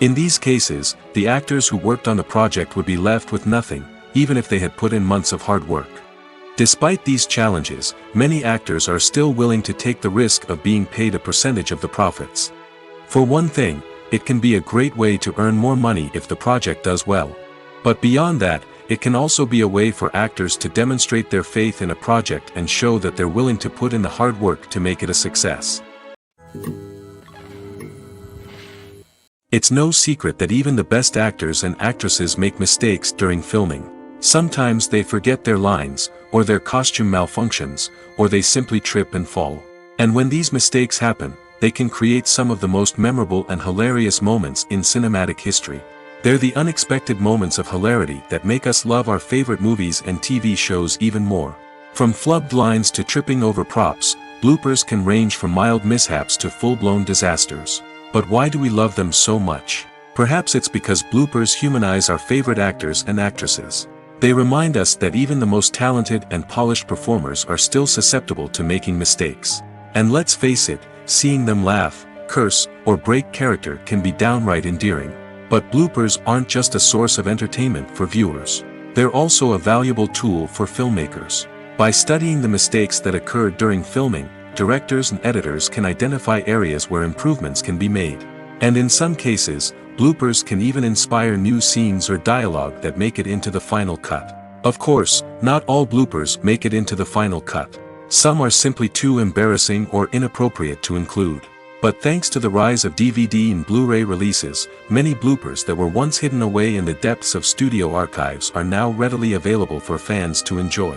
In these cases, the actors who worked on the project would be left with nothing, even if they had put in months of hard work. Despite these challenges, many actors are still willing to take the risk of being paid a percentage of the profits. For one thing, it can be a great way to earn more money if the project does well. But beyond that, it can also be a way for actors to demonstrate their faith in a project and show that they're willing to put in the hard work to make it a success. It's no secret that even the best actors and actresses make mistakes during filming. Sometimes they forget their lines, or their costume malfunctions, or they simply trip and fall. And when these mistakes happen, they can create some of the most memorable and hilarious moments in cinematic history. They're the unexpected moments of hilarity that make us love our favorite movies and TV shows even more. From flubbed lines to tripping over props, bloopers can range from mild mishaps to full-blown disasters. But why do we love them so much? Perhaps it's because bloopers humanize our favorite actors and actresses. They remind us that even the most talented and polished performers are still susceptible to making mistakes. And let's face it, seeing them laugh, curse, or break character can be downright endearing. But bloopers aren't just a source of entertainment for viewers. They're also a valuable tool for filmmakers. By studying the mistakes that occurred during filming, directors and editors can identify areas where improvements can be made. And in some cases, bloopers can even inspire new scenes or dialogue that make it into the final cut. Of course, not all bloopers make it into the final cut. Some are simply too embarrassing or inappropriate to include. But thanks to the rise of DVD and Blu-ray releases, many bloopers that were once hidden away in the depths of studio archives are now readily available for fans to enjoy.